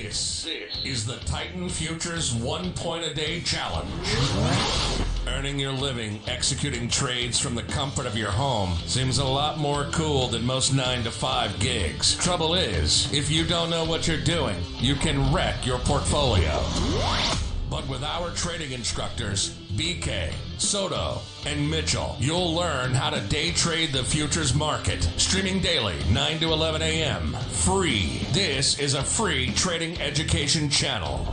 This is the Titan Futures 1 point a day challenge. Earning your living executing trades from the comfort of your home seems a lot more cool than most 9 to 5 gigs. Trouble is, if you don't know what you're doing, you can wreck your portfolio. But with our trading instructors, BK, Soto, and Mitchell, you'll learn how to day trade the futures market. Streaming daily, 9 to 11 a.m. Free. This is a free trading education channel.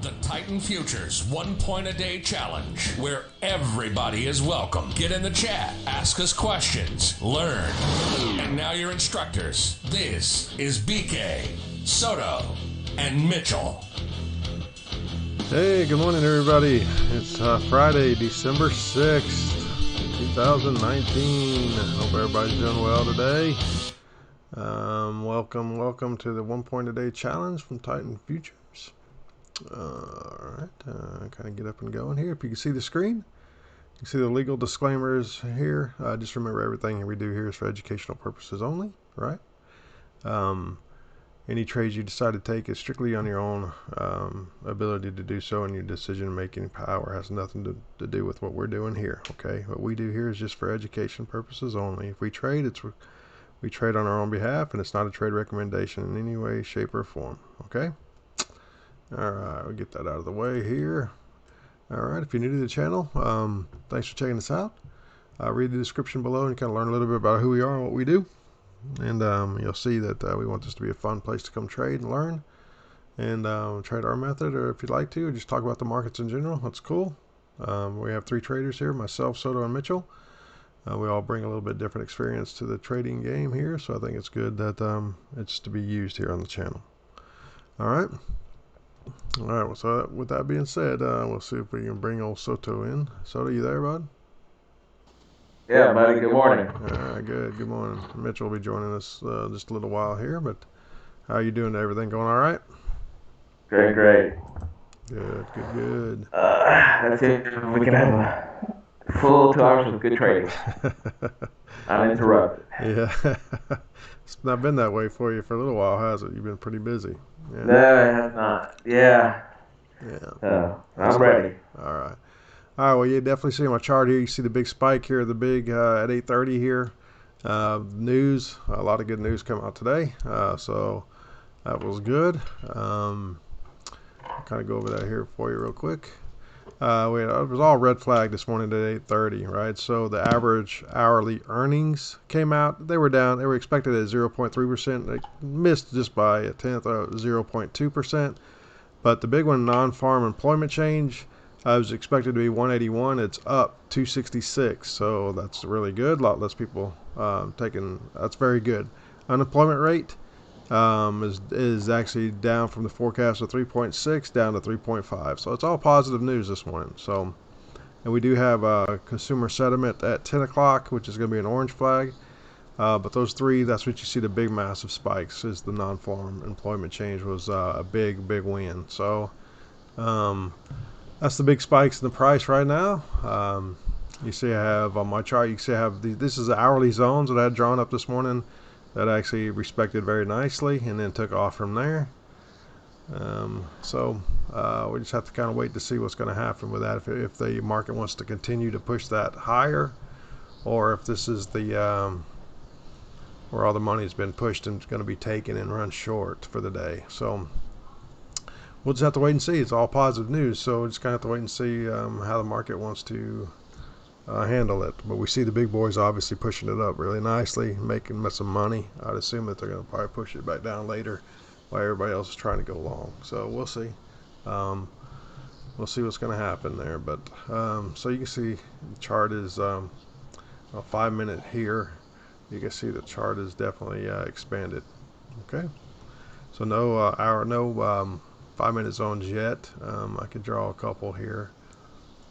The Titan Futures 1 point a day challenge, where everybody is welcome. Get in the chat, ask us questions, learn. And now your instructors. This is BK, Soto, and Mitchell. Hey, good morning, everybody. It's Friday, December 6th, 2019. Hope everybody's doing well today. Welcome to the 1 point a day challenge from Titan Futures. Alright, kind of get up and going here. If you can see the screen, you can see the legal disclaimers here. Just remember, everything we do here is for educational purposes only, right? Any trades you decide to take is strictly on your own ability to do so, and your decision-making power has nothing to do with what we're doing here, okay? What we do here is just for education purposes only. If we trade, we trade on our own behalf, and it's not a trade recommendation in any way, shape, or form, okay? All right, we'll get that out of the way here. All right, if you're new to the channel, thanks for checking us out. Read the description below and kind of learn a little bit about who we are and what we do. And you'll see that we want this to be a fun place to come trade and learn and trade our method, or if you'd like to just talk about the markets in general. That's cool. We have 3 traders here, myself, Soto, and Mitchell. We all bring a little bit different experience to the trading game here, so I think it's good that it's to be used here on the channel. All right, well, so with that being said, we'll see if we can bring old Soto in. Soto, you there, bud? Yeah, buddy, good morning. Good morning. Mitchell will be joining us just a little while here, but how are you doing? Everything going all right? Great. Good. Let's see if we can have a full 2 hours of good trading. Uninterrupted. Yeah. It's not been that way for you for a little while, has it? You've been pretty busy. Yeah. No, it has not. Yeah. I'm ready. All right, well, you definitely see my chart here. You see the big spike here, the big at 8:30 here. News, a lot of good news come out today, so that was good. I'll kind of go over that here for you real quick. It was all red flag this morning at 8:30, right? So the average hourly earnings came out. They were down. They were expected at 0.3%. They missed just by a tenth of 0.2%. But the big one, non-farm employment change, was expected to be 181. It's up 266, so that's really good. A lot less people that's very good. Unemployment rate is actually down from the forecast of 3.6 down to 3.5. So it's all positive news this morning. So, and we do have consumer sentiment at 10 o'clock, which is going to be an orange flag. But those 3, that's what you see the big massive spikes, is the non-farm employment change was a big win. So that's the big spikes in the price right now. You see I have on my chart, you see I have this is the hourly zones that I had drawn up this morning that actually respected very nicely and then took off from there. So we just have to kind of wait to see what's going to happen with that, if the market wants to continue to push that higher, or if this is the where all the money has been pushed and it's going to be taken and run short for the day. So we'll just have to wait and see. It's all positive news, so we're just going to have to wait and see how the market wants to handle it. But we see the big boys obviously pushing it up really nicely, making some money. I'd assume that they're going to probably push it back down later while everybody else is trying to go long. So we'll see. We'll see what's going to happen there. But so you can see the chart is a 5 minute here. You can see the chart is definitely expanded. Okay, so no 5 minute zones yet. I could draw a couple here.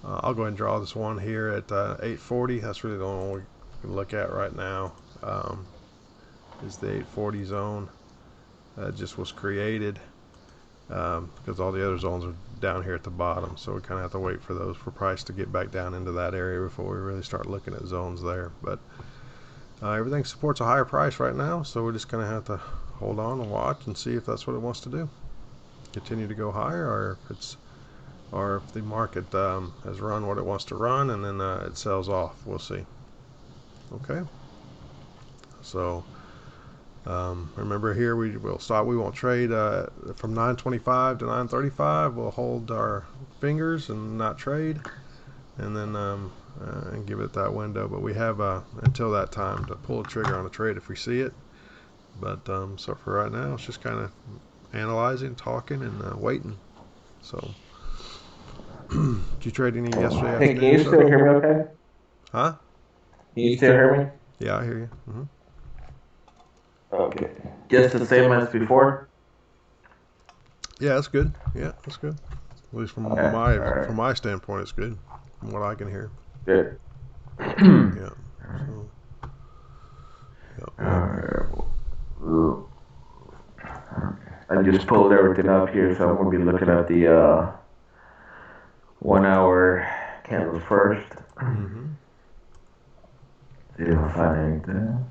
I'll go ahead and draw this one here at 840. That's really the only one we can look at right now. Is the 840 zone that just was created because all the other zones are down here at the bottom. So we kind of have to wait for price to get back down into that area before we really start looking at zones there. But everything supports a higher price right now, so we're just going to have to hold on and watch and see if that's what it wants to do. Continue to go higher, or if the market has run what it wants to run, and then it sells off. We'll see. Okay. So remember here, we will stop. We won't trade from 925 to 935. We'll hold our fingers and not trade, and then and give it that window. But we have until that time to pull a trigger on a trade if we see it. But so for right now, it's just kind of analyzing, talking, and waiting. So, did you trade any yesterday Hey, afternoon? can you still hear me okay? Huh? Can you still hear me? Yeah, I hear you. Okay. Just the same as before? Yeah, that's good. Yeah, that's good. At least from Okay. my All from my standpoint, it's good. From what I can hear. Good. Yeah. So, Alright. I just pulled everything up here, so I'm going to be looking at the 1 hour candles first. See if I find anything.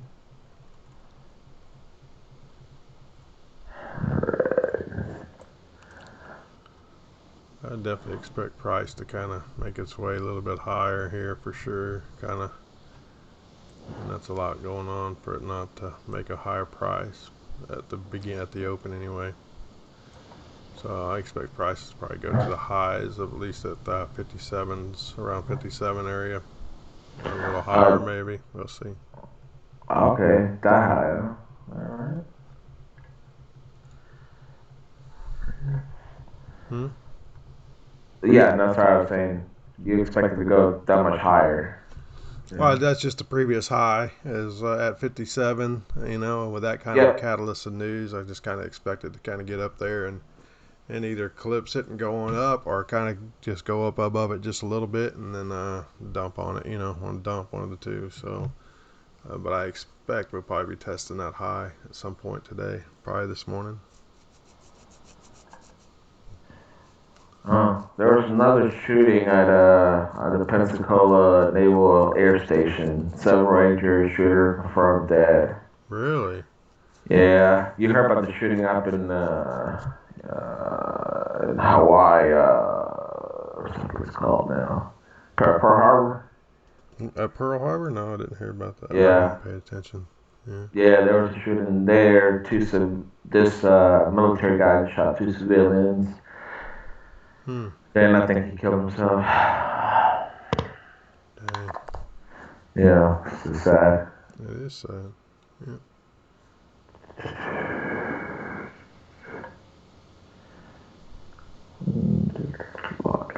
I definitely expect price to kind of make its way a little bit higher here for sure. Kind of, and that's a lot going on for it not to make a higher price at the open anyway. So I expect prices to probably go to the highs of at least at 57s, around 57 area, or a little higher maybe. We'll see. Okay, that high. Alright. Yeah, that's what I was saying. You expect it to go that much higher. Well, that's just the previous high is at 57. You know, with that kind of catalyst of news, I just kind of expected to kind of get up there and either eclipse it and go on up, or kind of just go up above it just a little bit and then dump on it. You know, dump one of the two. So, but I expect we'll probably be testing that high at some point today, probably this morning. There was another shooting at the Pensacola Naval Air Station. 7-Ranger shooter confirmed dead. Really? Yeah, you heard about the shooting up in Hawaii. What's it called now? Pearl Harbor. At Pearl Harbor? No, I didn't hear about that. Yeah. I didn't pay attention. Yeah, there was a shooting there. This military guy shot 2 civilians. Then I think he killed himself. Dang. Yeah, it's sad. It is sad. Yeah. Lock.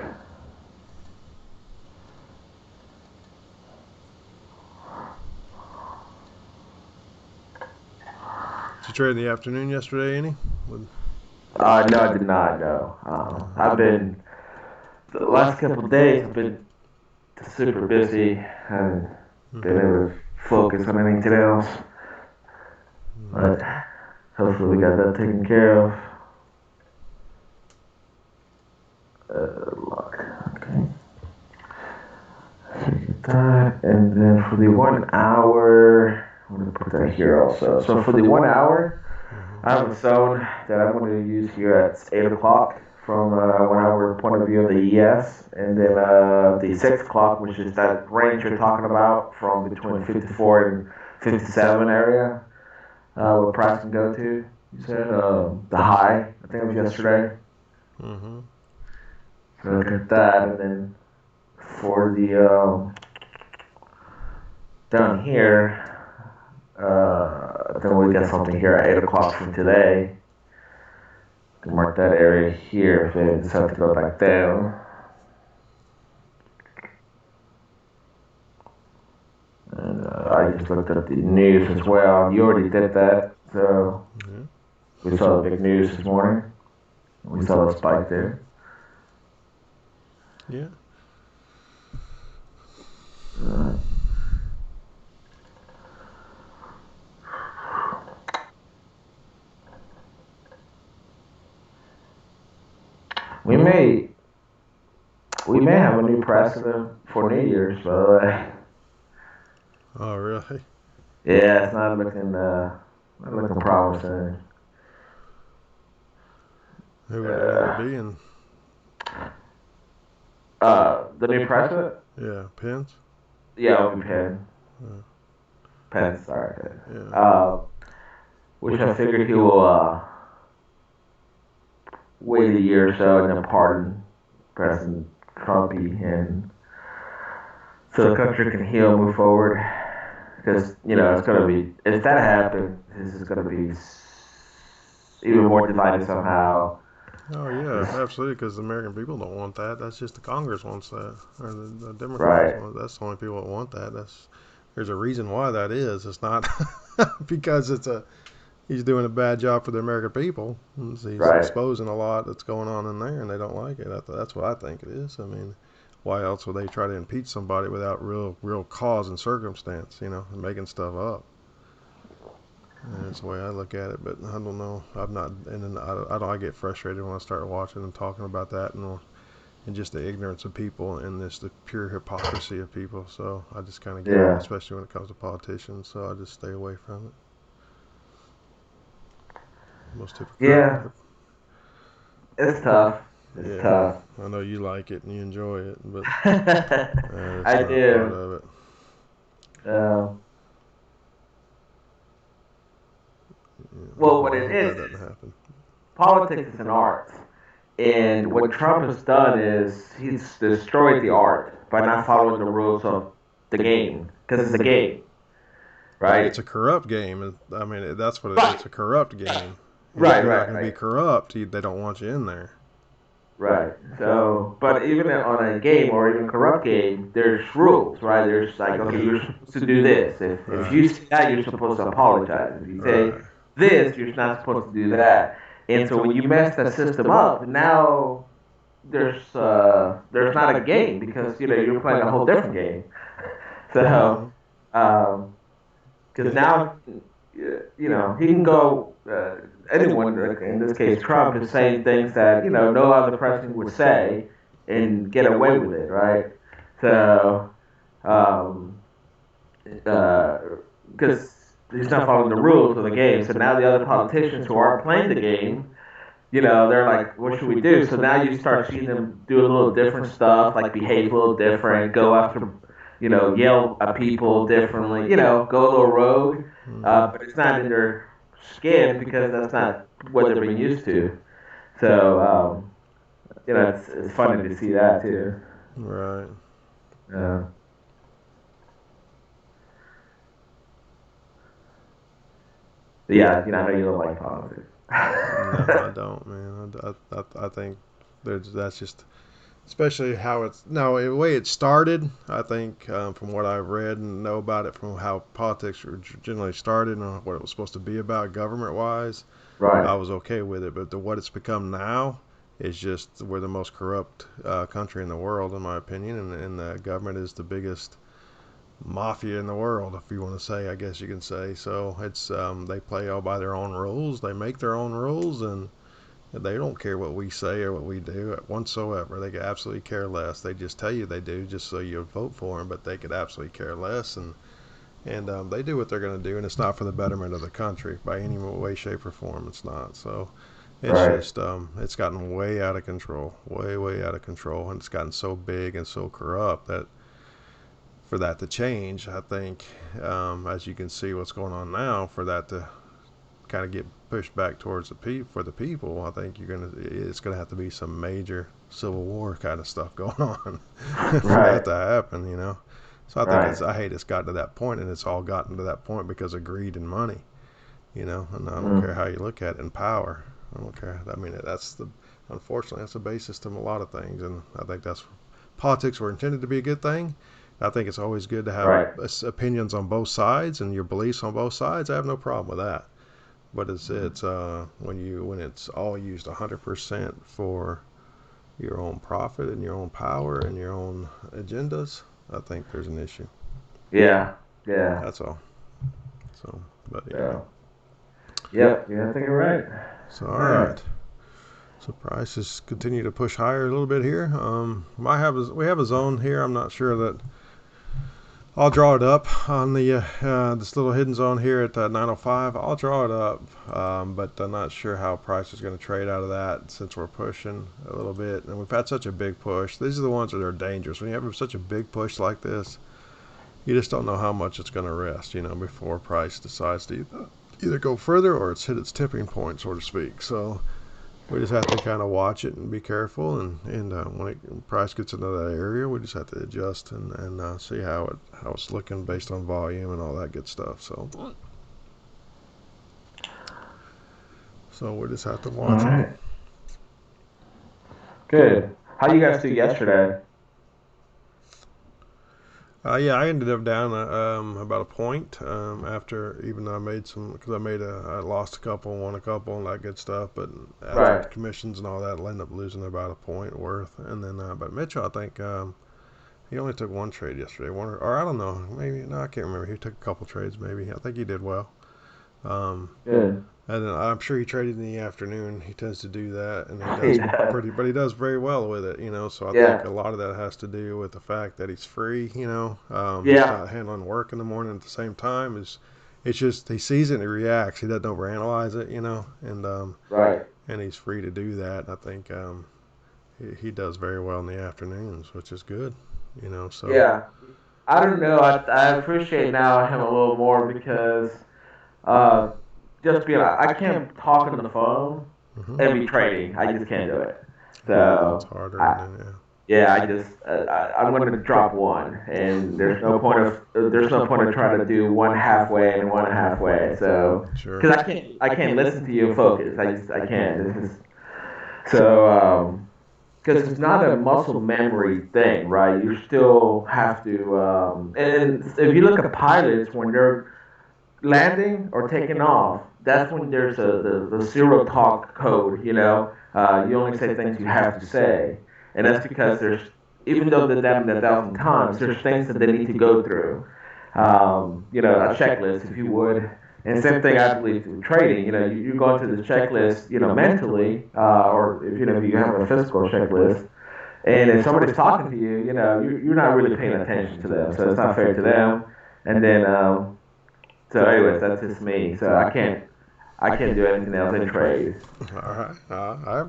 Did you trade in the afternoon yesterday, any? No, I did not. No, I've been the last couple of days. I've been super busy and been able to focus on anything else. But hopefully, we got that taken care of. Lock. Okay. That, and then for the 1 hour, I'm gonna put that here also. So for the 1 hour, I have a zone that I'm going to use here at 8 o'clock from 1 hour point of view of the ES, and then the 6 o'clock, which is that range you're talking about from between 54 and 57 area, where price can go to. You said the high, I think it was yesterday. So look at that, and then for the down here, then we got something here at 8 o'clock from today. Can mark that area here if they decide to go back down. And I just looked at the news as well. You already did that, so we saw the big news this morning. We saw the spike there. Yeah. We may have a new president for New Year's, by the way. Oh, really? Yeah, it's not looking promising. Who would it be? And the new president? yeah, Pence. Yeah, it'll be Penn. Uh, Pence, sorry. yeah. Which I figured he will wait a year or so and then pardon President Trumpy, and so the country can heal, move forward. Because it's gonna be, if that happens, this is gonna be even more divided somehow. Oh yeah, absolutely. Because the American people don't want that. That's just the Congress wants that, or the Democrats Right. want. That's the only people that want that. There's a reason why that is. It's not because he's doing a bad job for the American people. He's Right. exposing a lot that's going on in there, and they don't like it. That's what I think it is. I mean, why else would they try to impeach somebody without real cause and circumstance? And making stuff up. And that's the way I look at it. But I don't know. I'm not, and then I get frustrated when I start watching and talking about that, and just the ignorance of people and the pure hypocrisy of people. So I just kind of get it, Yeah. especially when it comes to politicians. So I just stay away from it. Most typical. Yeah. It's tough. It's Yeah, tough. I know you like it and you enjoy it, but it's I not part do. of it. Um, Yeah, well, I what it hope that is, doesn't happen. politics is an art. And what Trump has done is he's destroyed the art by not following the rules of the game. Because it's a game, right? It's a corrupt game. I mean, that's what Right. it's a corrupt game. And if Right, you're not right, going to be right. corrupt, they don't want you in there. Right. So, but even on a game or even corrupt game, there's rules, right? There's like, okay, you're supposed to do this. If you say that, you're supposed to apologize. If you say Right. this, you're not supposed to do that. And so when you mess that system up, now there's not a game because you're playing a whole different game. So, because now he can go anyone like, in this case Trump is saying things that no other president would say and get away with it, right? So, because he's not following the rules of the game, so now the other politicians who aren't playing the game, they're like, what should we do? So now you start seeing them do a little different stuff, like behave a little different, go after, yell at people differently, go a little rogue. But it's not in their skin because that's not what they're being used to. So, it's funny to see that too. Right. Uh, yeah, I know you don't like politics. No, I don't, man. I think that's just, especially how it's no the way it started. I think from what I've read and know about it, from how politics were generally started and what it was supposed to be about government wise, I Right. was okay with it. But what it's become now is just we're the most corrupt country in the world, in my opinion, and the government is the biggest mafia in the world, if you want to say, I guess you can say. So it's they play all by their own rules. They make their own rules, and they don't care what we say or what we do whatsoever. They could absolutely care less. They just tell you they do just so you vote for them, but they could absolutely care less. And they do what they're going to do, and it's not for the betterment of the country by any way, shape, or form. It's not. So it's Right. just it's gotten way out of control, way out of control, and it's gotten so big and so corrupt that for that to change, I think, as you can see what's going on now, for that to kind of get pushed back towards for the people, I think it's gonna have to be some major civil war kind of stuff going on for that Right. to happen. So I think Right. I hate it's gotten to that point, and it's all gotten to that point because of greed and money. And I don't care Mm. how you look at it, and power. I don't care. I mean, unfortunately, that's the basis to a lot of things, and I think politics were intended to be a good thing. I think it's always good to have Right. opinions on both sides and your beliefs on both sides. I have no problem with that. But it's when it's all used 100% for your own profit and your own power and your own agendas, I think there's an issue. Yeah. Yeah. That's all. So, but anyway. Yeah. Yep. Yeah, I think you're right. So All all right. right. So prices continue to push higher a little bit here. We have a zone here. I'm not sure that I'll draw it up on the this little hidden zone here at 905. I'll draw it up, but I'm not sure how price is going to trade out of that since we're pushing a little bit. And we've had such a big push. These are the ones that are dangerous. When you have such a big push like this, you just don't know how much it's going to rest, before price decides to either go further or it's hit its tipping point, so to speak. So we just have to kind of watch it and be careful, and when price gets into that area, we just have to adjust and see how it's looking based on volume and all that good stuff. So we just have to watch it. Good. How do you guys do yesterday? Yeah, I ended up down about a point after, even though I made some, because I lost a couple, won a couple, and that good stuff. But after commissions and all that, I ended up losing about a point worth. And then, but Mitchell, I think he only took one trade yesterday, or I don't know, maybe no, I can't remember. He took a couple trades, maybe. I think he did well. Good. And then I'm sure he traded in the afternoon. He tends to do that, and he does but he does very well with it, So I think a lot of that has to do with the fact that he's free, He's not handling work in the morning at the same time. It's just he sees it and he reacts. He doesn't overanalyze it, and and he's free to do that. And I think he does very well in the afternoons, which is good, So yeah, I don't know. I appreciate now him a little more because. Just being, I can't talk on the phone and be trading. I just can't do it. So it's harder. I'm going to drop one, and there's no point of trying to do one halfway and one halfway. So because I can't listen to you and focus. I can't. Because it's not a muscle memory thing, right? You still have to. And if you look at pilots when they're landing or taking off, that's when there's the zero talk code, you only say things you have to say. And that's because even though they've done it 1,000 times, there's things that they need to go through. A checklist, if you would. And same thing, I believe, in trading. You go into the checklist, mentally, or if you have a physical checklist. And if somebody's talking to you, you're not really paying attention to them, so it's not fair to them. And then, so anyways, that's just me. So I can't do anything else in trade. All right.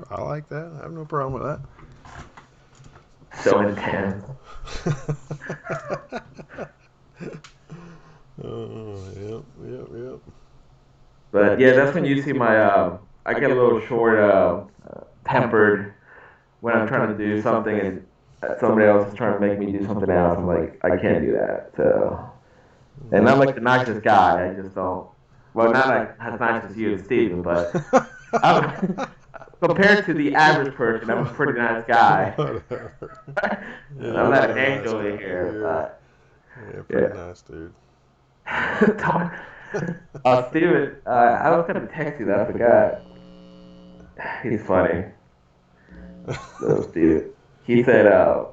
I like that. I have no problem with that. So intense. Yep. But yeah, that's when you see my, I get a little short tempered when I'm trying to do something and somebody else is trying to make me do something else. I'm like, I can't do that. So, and I'm like the nicest guy. I just don't. Well, not like as nice as you and Steven, but compared to the average person, I'm a pretty nice guy. I'm not an angel in here. Yeah, pretty nice, dude. Steven, I was going to text you that, I forgot. He's funny. So, Steven. He said, I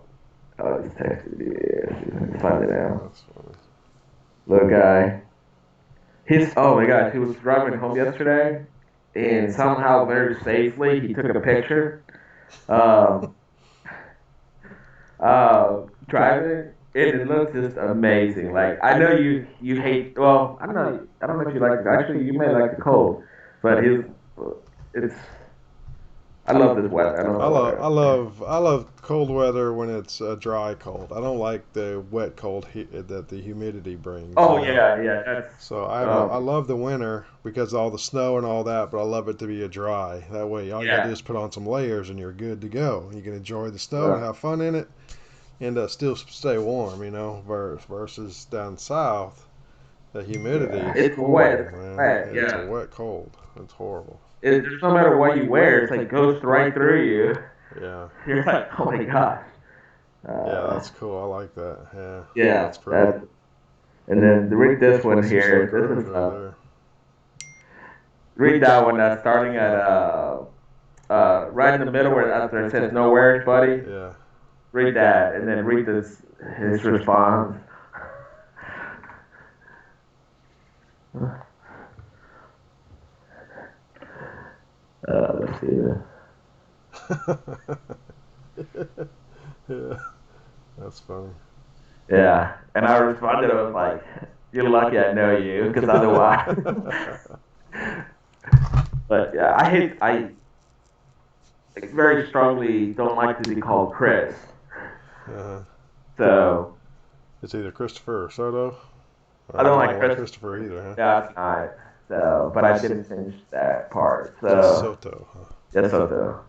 just texted you. Yeah, find it now. Little guy. Oh my gosh, he was driving home yesterday, and somehow very safely he took a picture. Driving, and it looks just amazing. Like, I know you hate. Well, I don't know if you like it. Actually, you may like the cold, but it's. I love this weather. I love cold weather when it's dry cold. I don't like the wet cold that the humidity brings. Oh yeah. So I love the winter because of all the snow and all that, but I love it to be a dry. That way, all you gotta do is put on some layers and you're good to go. You can enjoy the snow and have fun in it, and still stay warm. Versus down south, the humidity. It's wet. Man. It's a wet cold. It's horrible. There's no matter what you wear, it's like goes right through you. Yeah. You're like, oh my gosh. Yeah, that's cool. I like that. Yeah. That's great. And then read this one here. This is read that one. Starting at right in the middle where after it says no worries, buddy. Yeah. Read that, and then read his response. Let's see. Yeah, that's funny. Yeah, and I responded. I was like, "You're lucky I know you, because otherwise." But yeah, I very strongly don't like to be called Chris. Uh, So it's either Christopher or Soto. I I don't don't like like Chris. Christopher either, huh? Yeah, it's not. So, but I didn't finish that part. Just So Soto, huh? yes, Soto.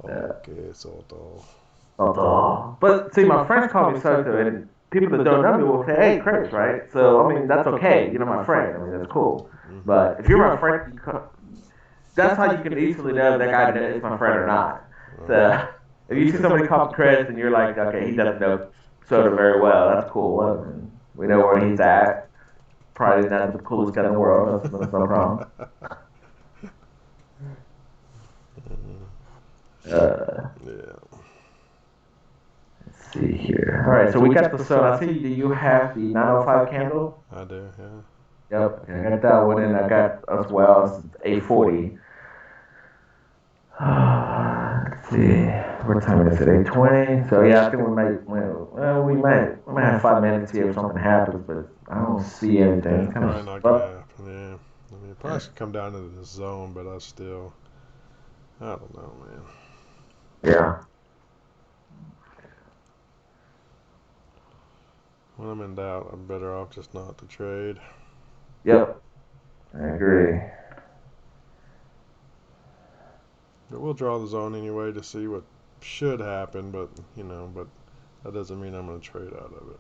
Okay, Soto. Soto. But see, my friends call me Soto, and people that don't know me will say, "Hey, Chris," right? So I mean, that's okay. You know, my friend. I mean, that's cool. Mm-hmm. But if you're my friend, that's how you can easily know if that guy is my friend or not. So if you see somebody call Chris and you're like, okay, he doesn't know Soto very well, that's cool. Well, then we know where he's at. Probably not the coolest guy in the world. That's no problem. Yeah, Let's see here. All right, so we got the sun. I see. Do you have the 905 candle? I do. Yeah. Yep. Okay, I got that one, and I got as well 840. Let's see. What time is it? 8:20. So yeah, I think we might have 5 minutes here if something happens, but I don't see anything. It's kind Probably of not gonna well, happen. Yeah. I mean, it probably should come down to this zone, but I don't know, man. yeah. When I'm in doubt, I'm better off just not to trade. Yep. I agree. But we'll draw the zone anyway to see what should happen, but that doesn't mean I'm gonna trade out of it.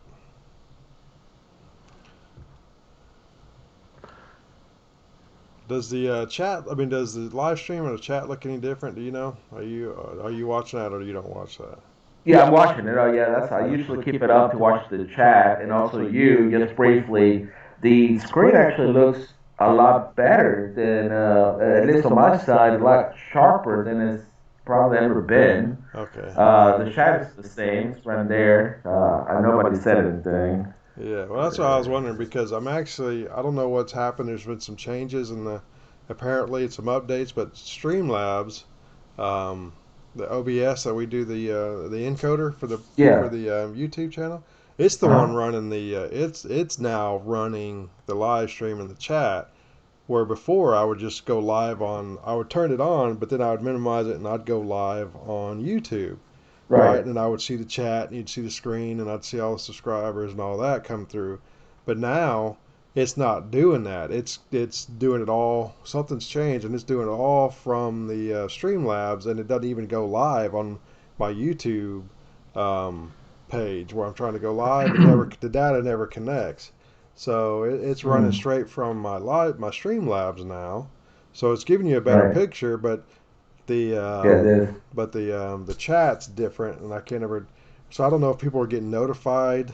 Does the chat? I mean, does the live stream or the chat look any different? Do you know? Are you watching that or you don't watch that? Yeah, I'm watching it. Oh, yeah, that's I usually keep it up to watch the chat, and also you just briefly. The screen actually looks a lot better than, at least on my side, a lot sharper than it's probably ever been. Okay. The chat is the same, it's right there. I nobody said anything. Yeah, well, that's what I was wondering because I don't know what's happened. There's been some changes in apparently some updates, but Streamlabs, um, the OBS that we do the encoder for Yeah. the YouTube channel, it's the one Uh-huh. running it's now running the live stream and the chat. Where before I would turn it on, but then I would minimize it and I'd go live on YouTube. Right? Right. And I would see the chat, and you'd see the screen, and I'd see all the subscribers and all that come through. But now it's not doing that. It's doing it all. Something's changed, and it's doing it all from the Streamlabs, and it doesn't even go live on my YouTube um, page where I'm trying to go live. The data never connects, so it's running Mm. straight from my Streamlabs now. So it's giving you a better Right. picture, but the Yeah, this. the chat's different, and I can't ever. So I don't know if people are getting notified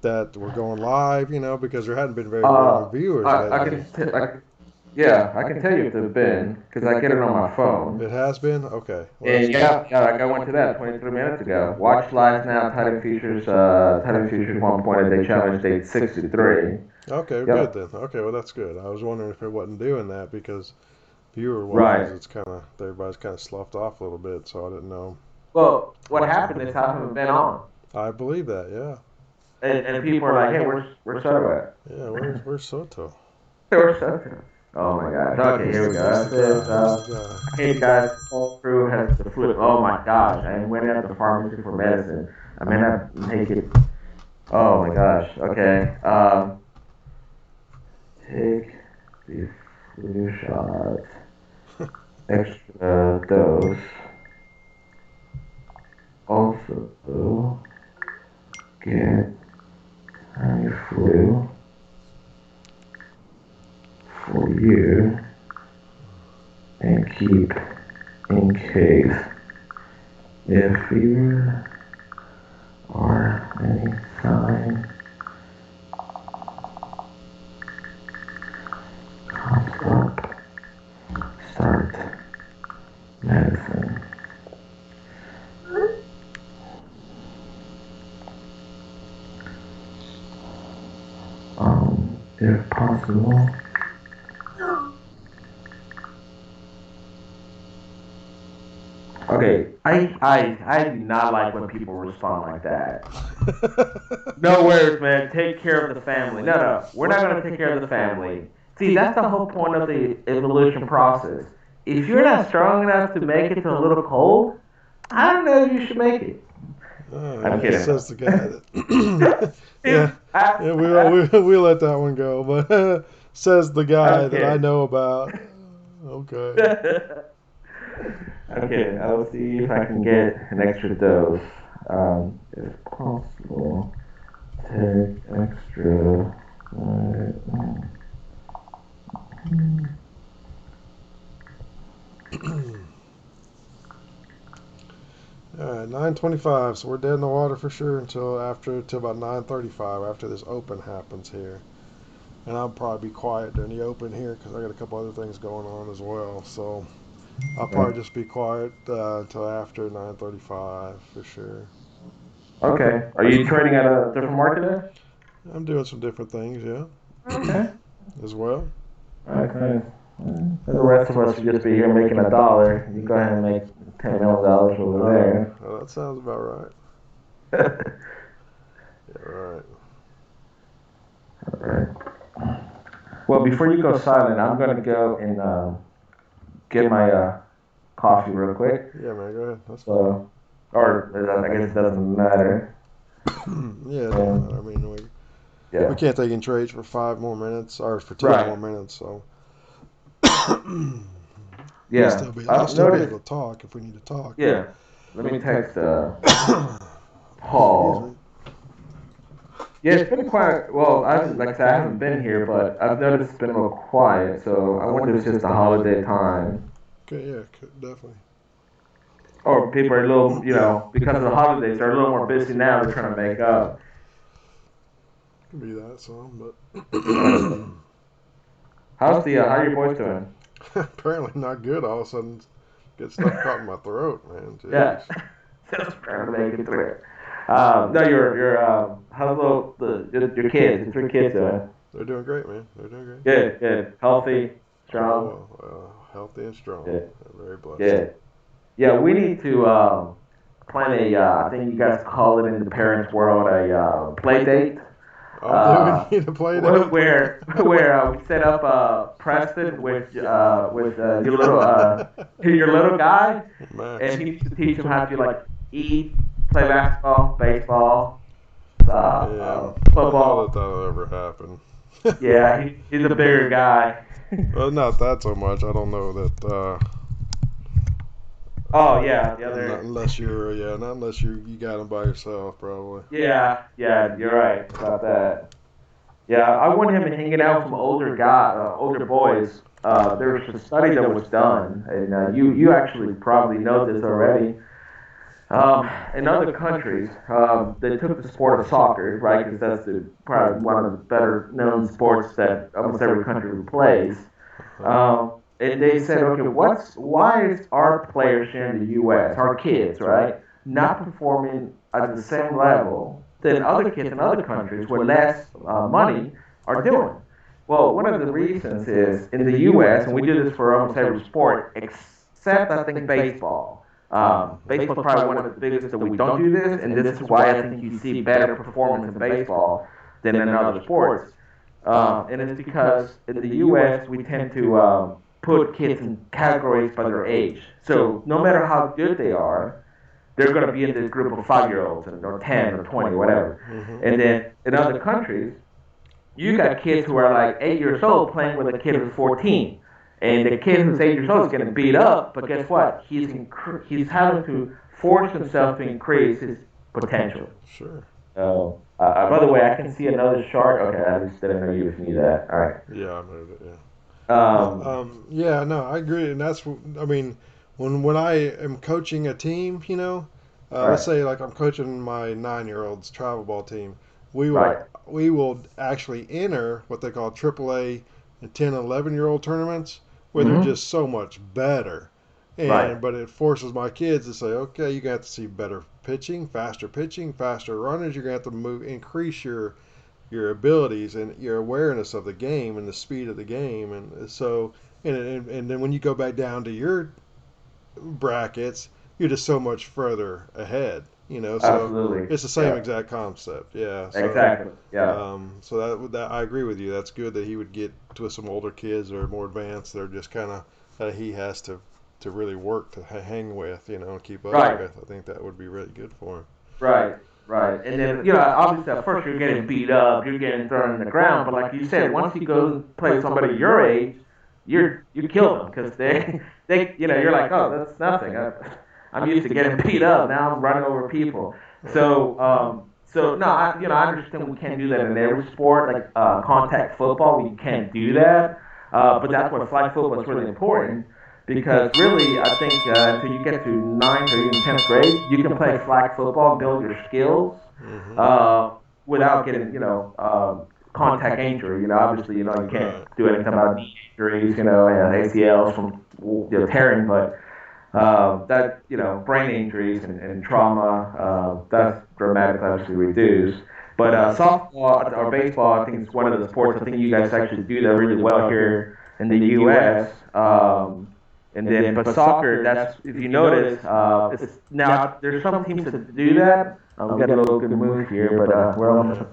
that we're going live, because there hadn't been very many Uh, viewers I lately. can, yeah, I can tell you if they've been, because I get it on my phone. It has been okay. Well, that's And good. yeah, like I went to that 23 minutes ago. Watch live now, Titan Futures 1 point a day challenge, date 63. Okay, good Yep. then. Okay, well that's good. I was wondering if it wasn't doing that because viewer wise, Right. it's kind of everybody's kind of sloughed off a little bit, so I didn't know. Well, what happened is I haven't been on. I believe that. Yeah, And people are like, hey, where's Soto at? yeah. Where's Soto? Where's Soto? Oh my gosh. Okay, here we go. Who's That's it. the Hey guys, all crew has the flu. Oh my gosh, I went out to the pharmacy for medicine. I may not make it. Oh my gosh. Okay. Take the flu shot. Extra dose. Also, get flu for you and keep in case if fever or any sign comes up, start medicine. If possible. Okay, I do not like when people respond like that. No worries, man. Take care of the family. No, no, we're not going to take care of the family. See, that's the whole point of the evolution process. If you're not strong enough to make it to a little cold, I don't know if you should make it. I'm Yeah, kidding. says the guy that. Yeah, yeah, I, we let that one go. But says the guy I'm that I kidding. know about. Okay. I'm kidding. I will see if I can get an extra dose. If possible, take extra. All right, 9:25. So we're dead in the water for sure till about 9:35 after this open happens here. And I'll probably be quiet during the open here because I got a couple other things going on as well. So I'll probably just be quiet until after 9:35 for sure. Okay. Are you trading at a different market there? I'm doing some different things, yeah, Okay. as well. Okay. The rest of us should just be here making $1. You go ahead and make $10 million over That sounds about right. there. Yeah, right. All right. Well, before you go silent, I'm going to go and get my coffee real quick. Yeah, man, go ahead. That's fine. So, or I guess it doesn't matter. Yeah, it doesn't matter. I mean, we Yeah. can't take in trades for 5 more minutes or for 10 Right. more minutes, so Yeah. I'll I've still be noticed. able to talk if we need to talk. Yeah. Let me text Excuse me. Paul. Yeah, it's been quiet. Well, like I said, I haven't been here, but I've noticed it's been a little quiet. So I wonder if it's just a holiday time, Okay, yeah, definitely. or people are a little, because of the holidays, they're a little more busy now. They're trying to make up. Could be that some, How's the how are your boys doing? but apparently not good. All of a sudden, get stuff caught in my throat, man. Yeah, Jeez. just trying to make it through. No, how's your kids? Your 3 kids doing? They're doing great, man. They're doing great. Good, good, healthy, strong. Oh, healthy and strong. Good, They're very blessed. good. Yeah, we need to plan a. I think you guys call it in the parents' world a play date. Oh, do we need to play that? Where we set up Preston with your little guy, Max. and he needs to teach him how to like eat, play basketball, baseball, Yeah, football. I doubt that'll ever happen. Yeah, he's a bigger guy. Well, not that so much. I don't know that. Oh yeah, the Not other. unless not unless you got him by yourself, probably. Yeah, yeah, you're right about that. Yeah, I want him hanging out with some older boys. There was a study that was done, and you actually probably know this already. In other countries, they took the sport of soccer, right? Because that's probably one of the better known sports that almost every country plays. And they said, okay, why is our players here in the U.S., our kids, right, not performing at the same level than other kids in other countries with less money are doing? Well, one of the reasons is in the U.S., and we do this for almost every sport, except I think baseball. Baseball is probably one of the biggest that we don't do this, and this is why I think you see better performance in baseball than in other sports. And it's because in the U.S. we tend to put kids in categories by their age. So no matter how good they are, they're going to be in this group of 5-year-olds or 10 or 20, whatever. And then in other countries, you got kids who are like 8 years old playing with a kid who's 14. And the kid who's 8 years old is getting beat up, but guess what? He's having to force himself to increase his potential. Sure. Oh. By the way, I can see another chart. Okay, I just didn't know you would see that. All right. Yeah, I moved it. Yeah. Um, No, I agree, and I mean, when I am coaching a team, let's say like I'm coaching my 9-year-old's travel ball team, we will Right. we will actually enter what they call AAA and 10, 11-year-old tournaments where they're just so much better. Right. But it forces my kids to say, okay, you're gonna have to see better pitching, faster runners. You're gonna have to increase your abilities and your awareness of the game and the speed of the game, and so and then when you go back down to your brackets, you're just so much further ahead. So Absolutely. it's the same exact concept. Yeah. Exactly. Yeah. So that I agree with you. That's good that he would get to some older kids or more advanced. They're just kind of that he has to really work to hang with, and keep up Right. with. I think that would be really good for him. Right. Right. And then, obviously at first you're getting beat up, you're getting thrown in the ground, but like you said, once you go and play with somebody your age, you kill them because you're like, oh, that's nothing. I'm used to getting beat up. Now I'm running over people. So no, I understand we can't do that in every sport, like contact football. We can't do that, but that's why flag football is really important because really, I think until you get to ninth or even 10th grade, you can play flag football and build your skills Hmm. uh, without getting contact injury. Obviously, you can't Right. do anything about knee injuries, and ACLs from tearing, but that brain injuries and trauma that's dramatically obviously reduced. But softball or baseball, I think is one of the sports. I think you guys actually do that really well here in the U.S. And then, but soccer, that's if you notice, it's now there's some teams that do that. We got a little good move here, but we're almost. Yeah.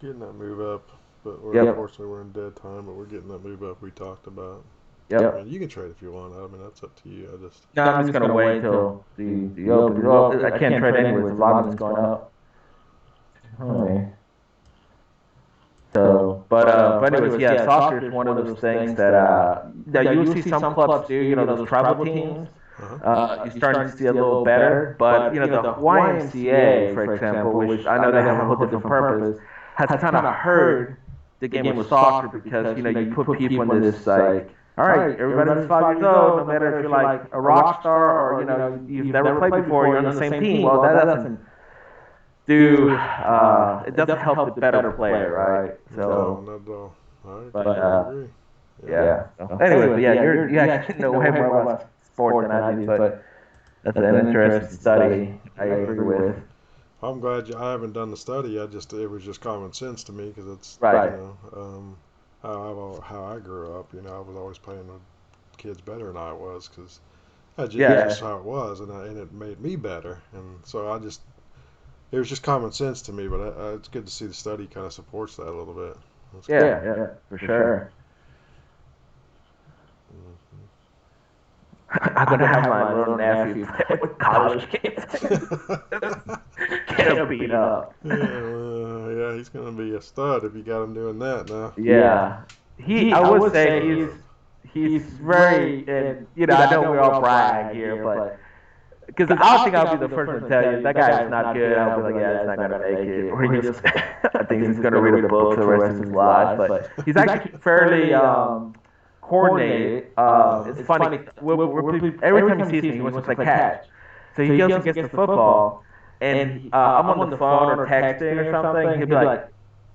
Getting that move up, but Yep. unfortunately we're in dead time. But we're getting that move up we talked about. I Yep. mean, you can trade if you want. I mean, that's up to you. I just No, I'm just gonna wait till the open. Well, I can't trade anyways. The volume's going up. Okay. But anyways, yeah, soccer is one of those things that you see some clubs do. Those tribal teams. uh-huh. You're starting to see a little better. But the YMCA, for example, which I know they have a whole different purpose, has kind of heard the game of soccer because you put people in this like, all right, everybody's 5 years old, no matter if you're like a rock star or you've never played before, you're on the same team. Well, that doesn't it doesn't help the better player, right? No, So, not at all. I but completely agree. Yeah. yeah. So, anyway, but yeah, you actually know way more about sport than I do, but that's an interesting study. I agree with. I'm glad I haven't done the study. It was just common sense to me because it's Right. how I grew up. I was always playing with kids better than I was because it's Yeah. just how it was, and it made me better. And so it was just common sense to me. But it's good to see the study kind of supports that a little bit. That's cool. Yeah, for sure. Mhm. I'm gonna have my little nephew play with college kids. Get him beat up. Yeah, he's gonna be a stud if you got him doing that now. Yeah. I would say he's very, and I know we all brag here, but because I think I'll be the first one to tell you that guy is not good. I'll be like, yeah, he's not gonna make it, or he just, I think he's gonna read a book for the rest of his life. But he's actually fairly coordinated. It's funny. Every time he sees me, he wants to play catch. So he goes and gets the football, and I'm on the phone or texting or something. He'll be like,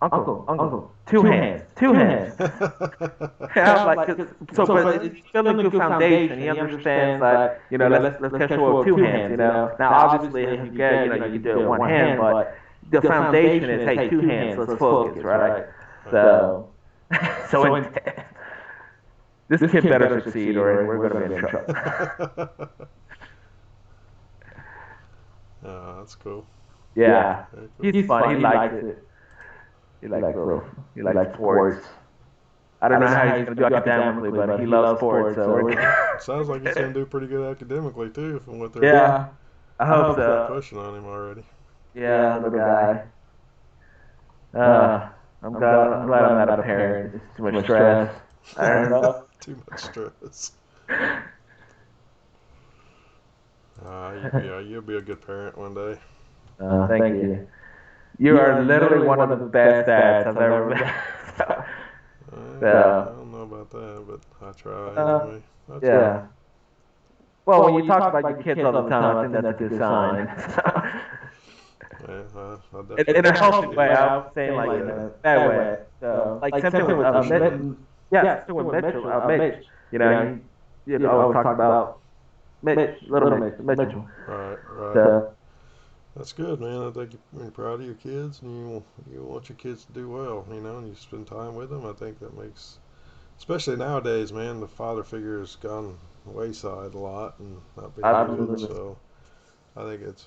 Uncle, two hands, two hands. And I'm like, but it's building a good foundation. He understands that, let's catch the with two hands, Now, obviously, if you get, you can do it with one hand, but the foundation is, hey, two hands, let's focus, right? So, so this kid better succeed or we're going to be in trouble. That's cool. Yeah. Very cool. He's fun. He likes it. He likes sports. I don't know how he's going to do academically, but he loves sports. So Sounds like he's gonna do pretty good academically too, from what they're yeah, I hope they're so. pushing on him already. Yeah, little guy. I'm glad I'm not a parent. It's too much stress. I don't know. Too much stress. You'll be a good parent one day. Thank you. You are literally one of the best dads I've ever met. I So, don't know about that, but I try uh, anyway. I try. yeah. Well, when you talk about your kids all the time, I think that's a good sign. Yeah, I In a healthy definitely way, see I'm saying like in a bad way. So, like same thing with yeah, same with Mitchell. Mitch, we talked about little Mitchell. Right, right. So, That's good, man. I think you're proud of your kids, and you want your kids to do well, and you spend time with them. I think that makes, especially nowadays, man, the father figure has gone wayside a lot and not been good. absolutely. So I think it's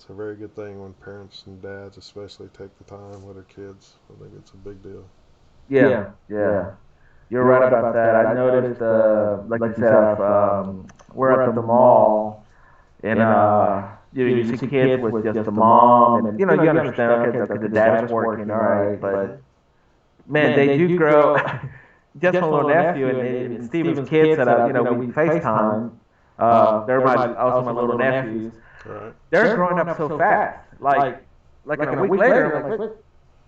a very good thing when parents and dads especially take the time with their kids. I think it's a big deal. Yeah, yeah. You're right about that. I noticed, like you said, we're at the mall, and you see kids with just the mom, and you understand, okay, the dad is working, all right, but man, they do grow. Just my little nephew and Steven's kids that we FaceTime. Also my little nephews. Right. They're growing up so fast. Like in a week later, I'm like, wait,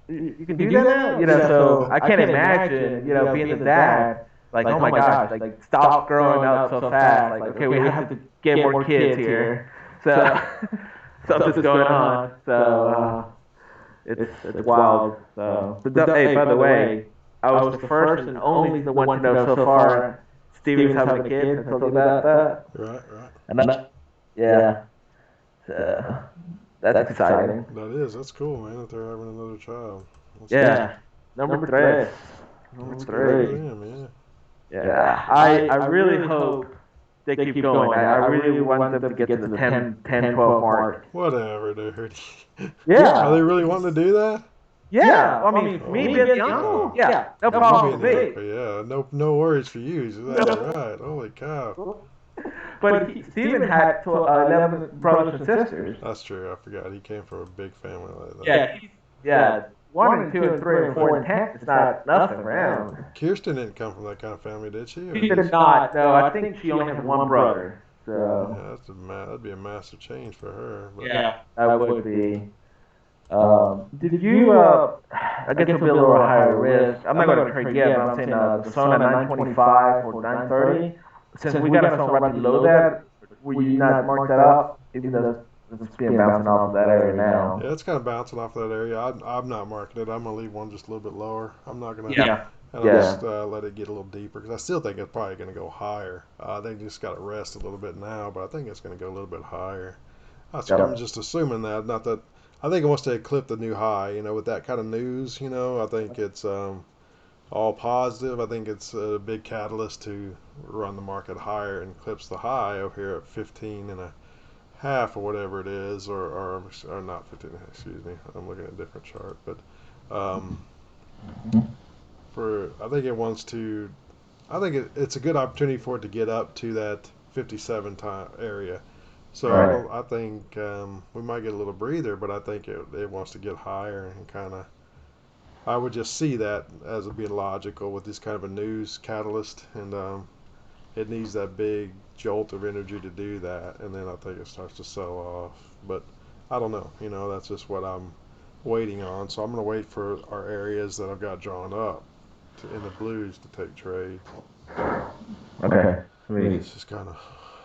you can do that now? So I can't imagine, being the dad, like, oh my gosh, like stop growing up so fast. Like, okay, we have to get more kids here. So something's going on. So it's wild. So, hey, by the way, I was the first and only the one to know so far Steven's having a kid. I told you about that. Right. Right. And yeah, so that's exciting. That is. That's cool, man. That they're having another child. That's Yeah, number three. Good. That's Number good for three. them, yeah. Yeah, I really hope they keep going. I really want them to get to the 10, 12 mark. Whatever, dude. Yeah. Are they really wanting to do that? Yeah, I mean, me being the uncle, yeah, no problem with me. Yeah, no worries for you. That's right. Holy cow. But Steven had 11 brothers and sisters. That's true. I forgot. He came from a big family like that. Yeah. 1 and 2 and 3 and 4 and 10. It's not nothing around. Kirsten didn't come from that kind of family, did she? She did not. No, I think she only had one brother. So yeah, that'd be a massive change for her. But. Yeah, that would be. Did you? I guess it'll be a little higher risk. I'm not going to trade yet, but I'm saying the Sona 925 or 930. Since we got a Sona right below that, will you not mark that up? Even though it's being bouncing off of that area now. Yeah, it's kind of bouncing off that area. I'm not marking it. I'm gonna leave one just a little bit lower. I'm not gonna. Yeah. And I'll just let it get a little deeper because I still think it's probably going to go higher. They just got to rest a little bit now, but I think it's going to go a little bit higher. I'm just assuming that, not that. I think it wants to eclipse the new high. With that kind of news, I think it's all positive. I think it's a big catalyst to run the market higher and eclipse the high over here at 15 and a half or whatever it is, or not 15. Excuse me, I'm looking at a different chart, but. I think it wants to. I think it's a good opportunity for it to get up to that 57 time area. So right. I think we might get a little breather, but I think it wants to get higher and kind of. I would just see that as being logical with this kind of a news catalyst, and it needs that big jolt of energy to do that, and then I think it starts to sell off. But I don't know. That's just what I'm waiting on. So I'm going to wait for our areas that I've got drawn up in the blues to take trade. Okay. It's just kind of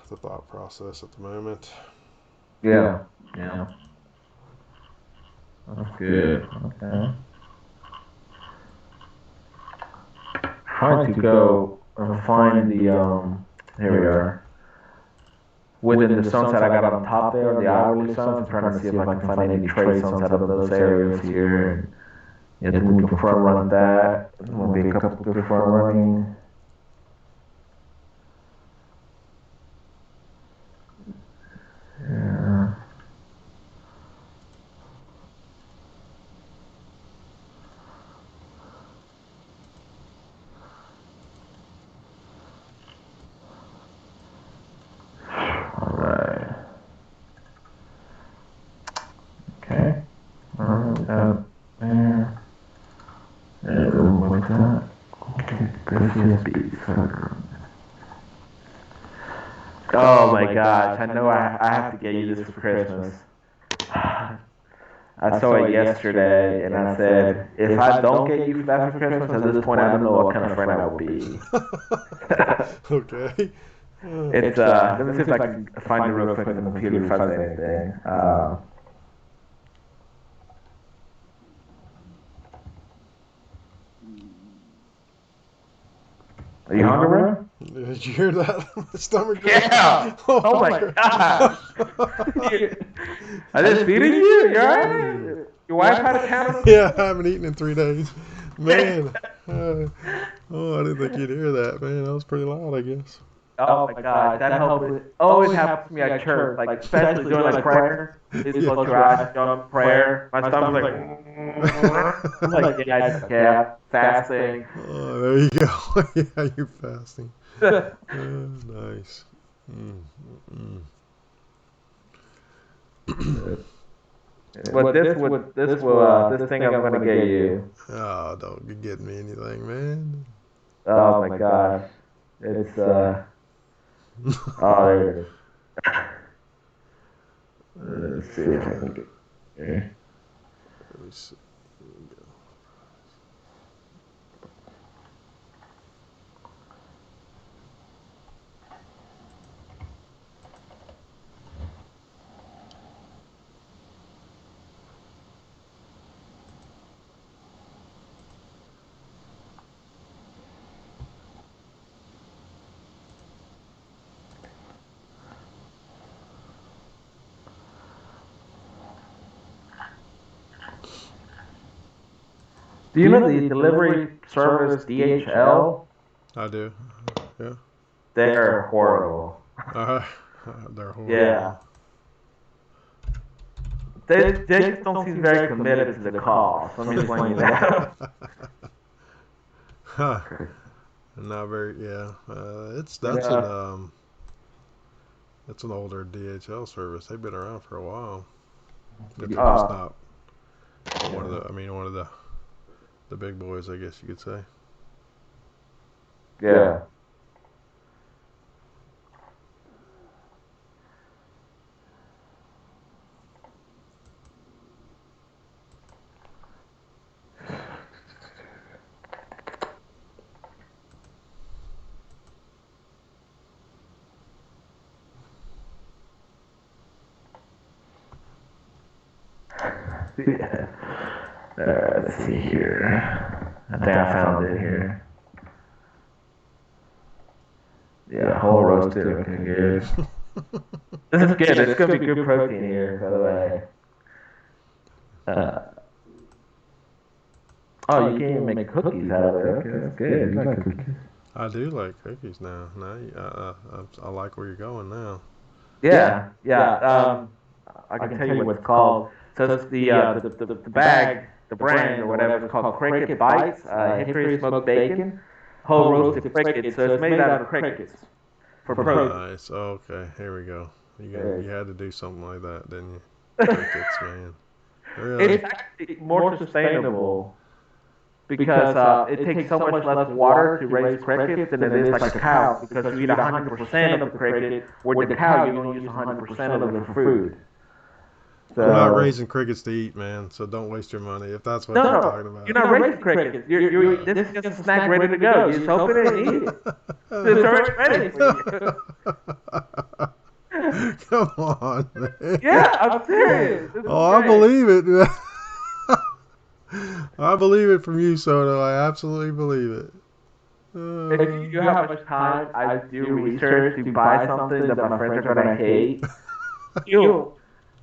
the thought process at the moment. Yeah. That's good. Okay. Trying to go and find the here we are. Within the sunset I got on top there, the hourly suns, I'm trying to see if I can find any trade suns out of those areas here. Yeah, then we can front run that. There'll be a couple good front running. Yeah. All right. Okay. All right. There. What's that? Okay, CSB. Oh my gosh, I know I have to get you this for Christmas. I saw it yesterday and I said, if I don't get you that for Christmas, at this point I don't know what kind of friend I will be. Okay. It's let me see if I can find it real quick on the computer if I say anything. Are you hungry, bro? Did you hear that? My stomach. Yeah. Oh my gosh. I just feeding you. You alright? Your wife had a counter. Yeah, I haven't eaten in 3 days. Man. I didn't think you'd hear that, man. That was pretty loud, I guess. Oh my God, that helps. Always happens to me at church, like especially doing like prayer. Please Yeah. close your eyes, during prayer. My stomach's like, I'm like, yeah, yeah, fasting. Oh, there you go. Yeah, you're fasting. Nice. Mm, mm, This thing I'm gonna get you. Oh, don't get me anything, man. Oh my gosh, it's oh, there it is. Let's see if I can get here. Let me see. Do you know the delivery service DHL? I do. Yeah. They're horrible. Uh, they're horrible. Yeah. They just don't seem very committed to the cause. Let me explain you that. Huh. Not very. Yeah. Yeah. That's an older DHL service. They've been around for a while. If they're just Uh, not one of the. I mean, one of the big boys, I guess you could say. yeah. Let's see here. I think I found it here. Yeah, whole roasted. Okay, good. This is good. It's gonna be good protein here, by the way. Oh, you can't even make cookies out of it. Okay, that's good. You like cookies? I do like cookies now. I like where you're going now. Yeah. I can tell you what it's called. So it's the bag, the brand or whatever is called Cricket Bites. Hickory smoked bacon, whole roasted crickets. So it's made out of crickets for protein. Nice. Okay, here we go. You had to do something like that, didn't you? Yeah. Crickets, man. Really? It's actually more sustainable because it takes so much less water to raise crickets than it is like a cow. Because you eat 100% of the cricket, with the cow you only use 100% of it for food. I'm not So raising crickets to eat, man. So don't waste your money if that's what no, you're no, talking you're about. not raising crickets. This is just a snack ready to go. You just open it and eat it. It's already ready for you. Come on, man. Yeah, I'm serious. This is Oh, I great. believe it. I believe it from you, Soto. I absolutely believe it. If you have much time, I do research to buy something that my friends are gonna hate. You,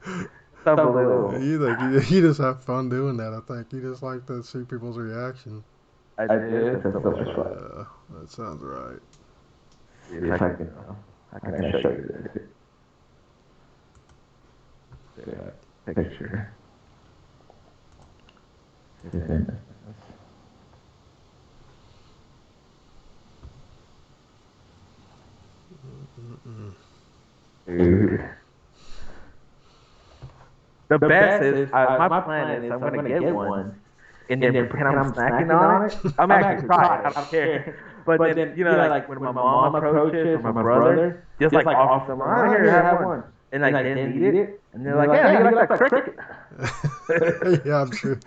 it's unbelievable. you just have fun doing that. I think you just like to see people's reaction. I did. That's so much fun. Yeah, that sounds right. See if I can, how can I show you this? Picture. Mm-mm. Dude. The best is, my plan is I'm gonna get one, and then pretend I'm snacking on it. I'm actually trying. I don't care. But then, like when my mom approaches or my brother, just like offer them, oh, here, have one, and like then eat it, and they're like, yeah, you like that cricket? Yeah, I'm sure.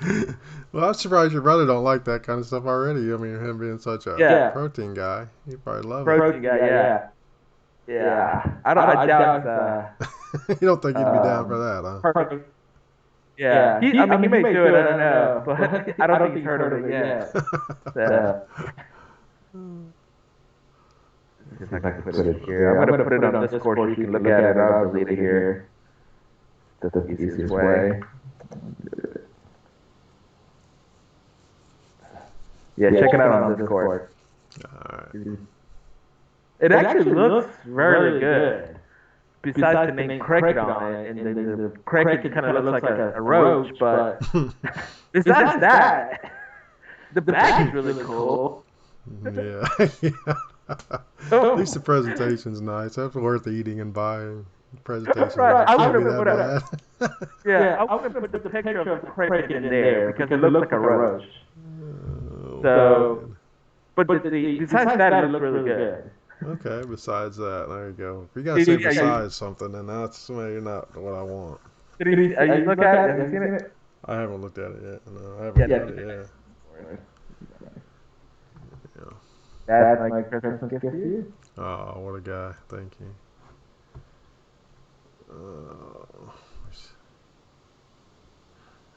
Well, I'm surprised your brother don't like that kind of stuff already. I mean, him being such a Yeah. protein guy, he probably love Protein guy, yeah. I doubt. it. You don't think he'd be down for that, huh? Perfect. Yeah, I mean, he may do it. I don't know, but I don't think he's heard of it yet. So, if I can put it here, I'm gonna put it on Discord so you can look at it. I'll delete it here. That's the easiest way. Yeah, check it out on Discord. All right. It actually looks very good. Besides the name Cricket on it, and then the Cricket kind of looks like a roach, but besides that, the bag is really cool. Yeah. At least the presentation's nice. That's worth eating and buying. The presentation's Right, I can't be would've that put bad. Yeah, I would put the picture of the Cricket in there because it looks like a roach. Oh, So, man. but besides that, it looks really good. Okay, besides that, there you go. If you gotta say besides something, then that's maybe not what I want. Are you look at it? Have you seen it? I haven't looked at it yet. No, I haven't got it yet. Yeah. That's my Christmas gift to you. Oh, what a guy. Thank you.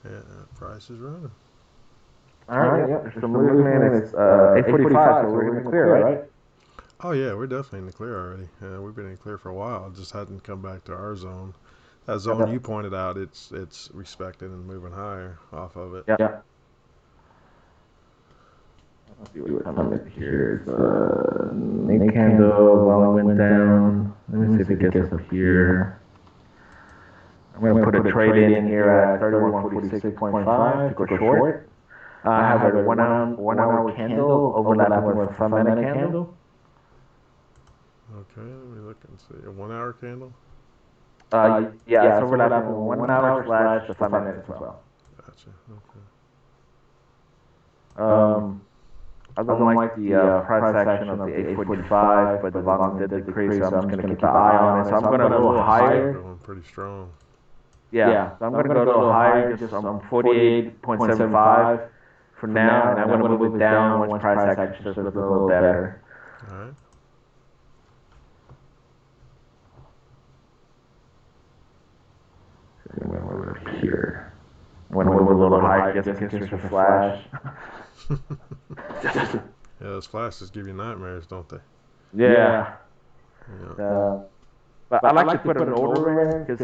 Yeah, price is running. All right, yep. There's some movement. It's 8:45, so we're in the clear, right? Oh yeah, we're definitely in the clear already. We've been in the clear for a while. It just hadn't come back to our zone. That zone you pointed out, it's respected and moving higher off of it. Yeah. Let's see what's coming here. Main candle, well, it went down. Let me see if it gets up here. I'm going to put a trade in here at 3146.5 to go short. I have a one hour candle overlapping with a 5-minute candle. Okay, let me look and see. A 1 hour candle? Yeah, it's overlapping with 1 hour / the 5 minutes as well. Gotcha. Okay. I don't like the price action of the 845, but the volume did decrease, so I'm just going to keep an eye on it. So I'm going to go a little higher. Going pretty strong. Yeah, so I'm going to go a little higher, just on 48.75 for now, and I'm going to move it down once price action starts to look a little better. All right. Over here. I'm going to move a little higher just in case there's a flash. Yeah, those flashes give you nightmares, don't they? Yeah. Yeah. But I like to put an order in because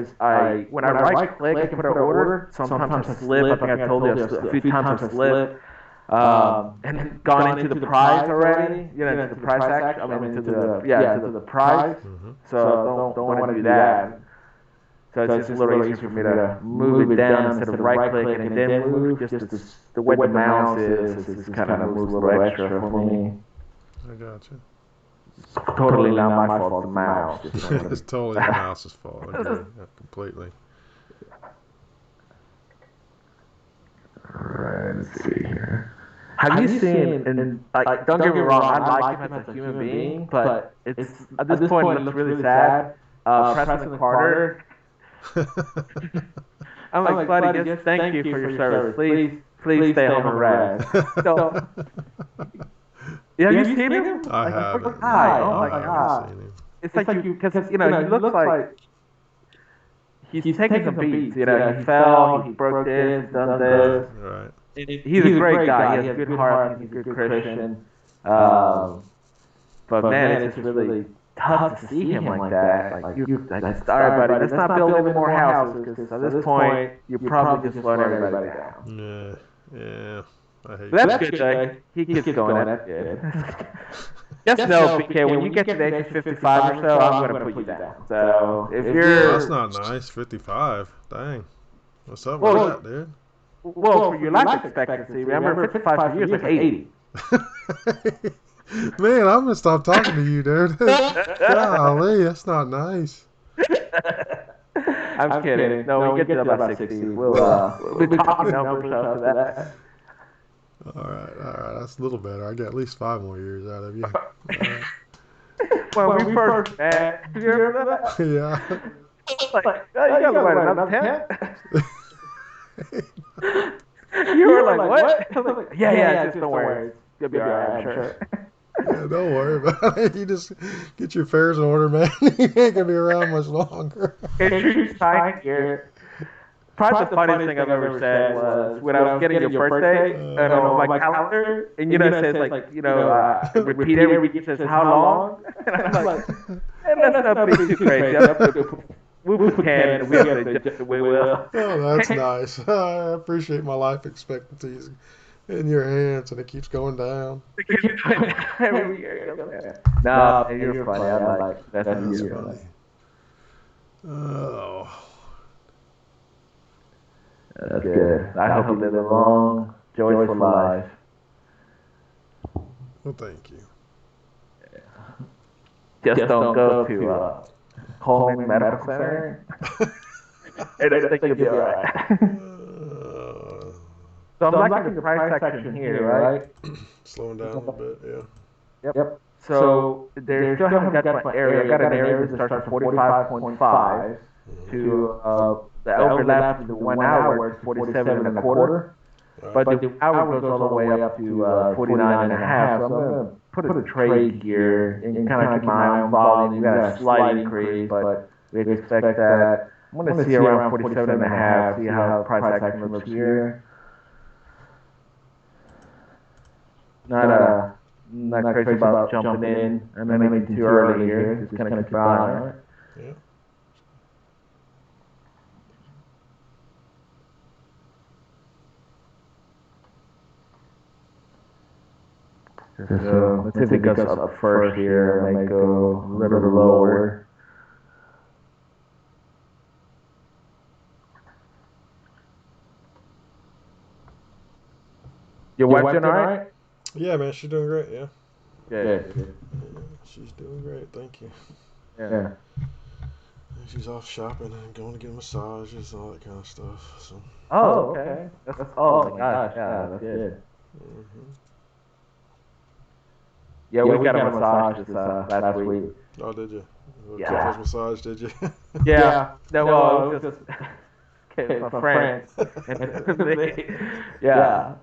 when I right click, I can put an order. Sometimes I slip. I think I told you a few times I slip. And gone into the prize already. You know, to the price action. I mean, to the prize. So don't want to do that. So it's just a little easier for me to move it down instead of right clicking and then move. Just the way the mouse is kind of moves a little extra for me. I got you. It's totally not my fault, the mouse. It's totally the mouse's fault. I agree. Yeah, completely. Alright, let's see here. Have you seen, and don't get me wrong, I like him as a human being, but it's at this point it looks really sad. Preston Carter. I'm like, buddy, just thank you for your service. Please stay home and rest. So, have you seen him? I haven't. Oh my God. It's like you, because he looks like he's taking some beats. You know, he fell, he broke this, done this. Right. He's a great guy. He has a good heart. He's a good Christian. But man, it's really tough to see him like that. Like, sorry, buddy, let's not build any more houses because at this point you're probably just slowing everybody down. Yeah. I hate But that's good, though. He keeps going. That's good. Just know, PK, when you get to the age of 55 or so, I'm going to put you down. So if you're... That's not nice. 55. Dang. What's up with that, dude? Well, for your life expectancy, remember 55 for you is like 80. Man, I'm gonna stop talking to you, dude. Golly, that's not nice. I'm kidding. No, when we get to about 60, we'll be talking numbers after that. All right, that's a little better. I got at least 5 more years out of you. Right. When we first met, you remember that? Yeah. Like, oh, you got another 10? You were like, what? I was like, yeah, just don't worry. You'll be all right, I'm sure. Yeah, don't worry about it. You just get your affairs in order, man. You ain't gonna be around much longer. It's fine here. Probably the funniest thing I've ever said was when I was getting your birthday and on my calendar, and it says repeat every week. It says how long, and I'm like, that's not be too crazy. We can. We will. Oh, that's nice. I appreciate my life expectancy in your hands, and it keeps going down. Every year. No, you're funny. I like that's That's you're funny. Oh, That's good. I hope you live a long, joyful life. well, thank you. Just don't go to Coleman Medical Center. I don't think you'll be all right. So I'm liking the price section here, right? Slowing down a little bit, yeah. Yep. So they still haven't got my area. I got an area that starts from 45.5 to the overlap of the 1 hour to 47 and a quarter. But the hour goes all the way up to 49 and a half. So I'm going to put a trade here and kind of keep my eye on volume. We got a slight increase, but we expect that. I'm going to see around 47 and a half, see how price action looks here. Not crazy about jumping in. I know maybe too early here. Just kind of keep an eye on it. Yeah. So let's see if it goes up first here. I might go a little lower. Your wife doing all right? Yeah, man, she's doing great. Yeah. Good. Yeah, she's doing great. Thank you. Yeah. She's off shopping and going to get massages and all that kind of stuff. So. Oh, okay. Oh my gosh. Yeah, that's good. Mm-hmm. Yeah, we got a massage this last week. Oh, did you? Yeah. Massage, did you? Yeah. No, well, it was just my friends. Yeah.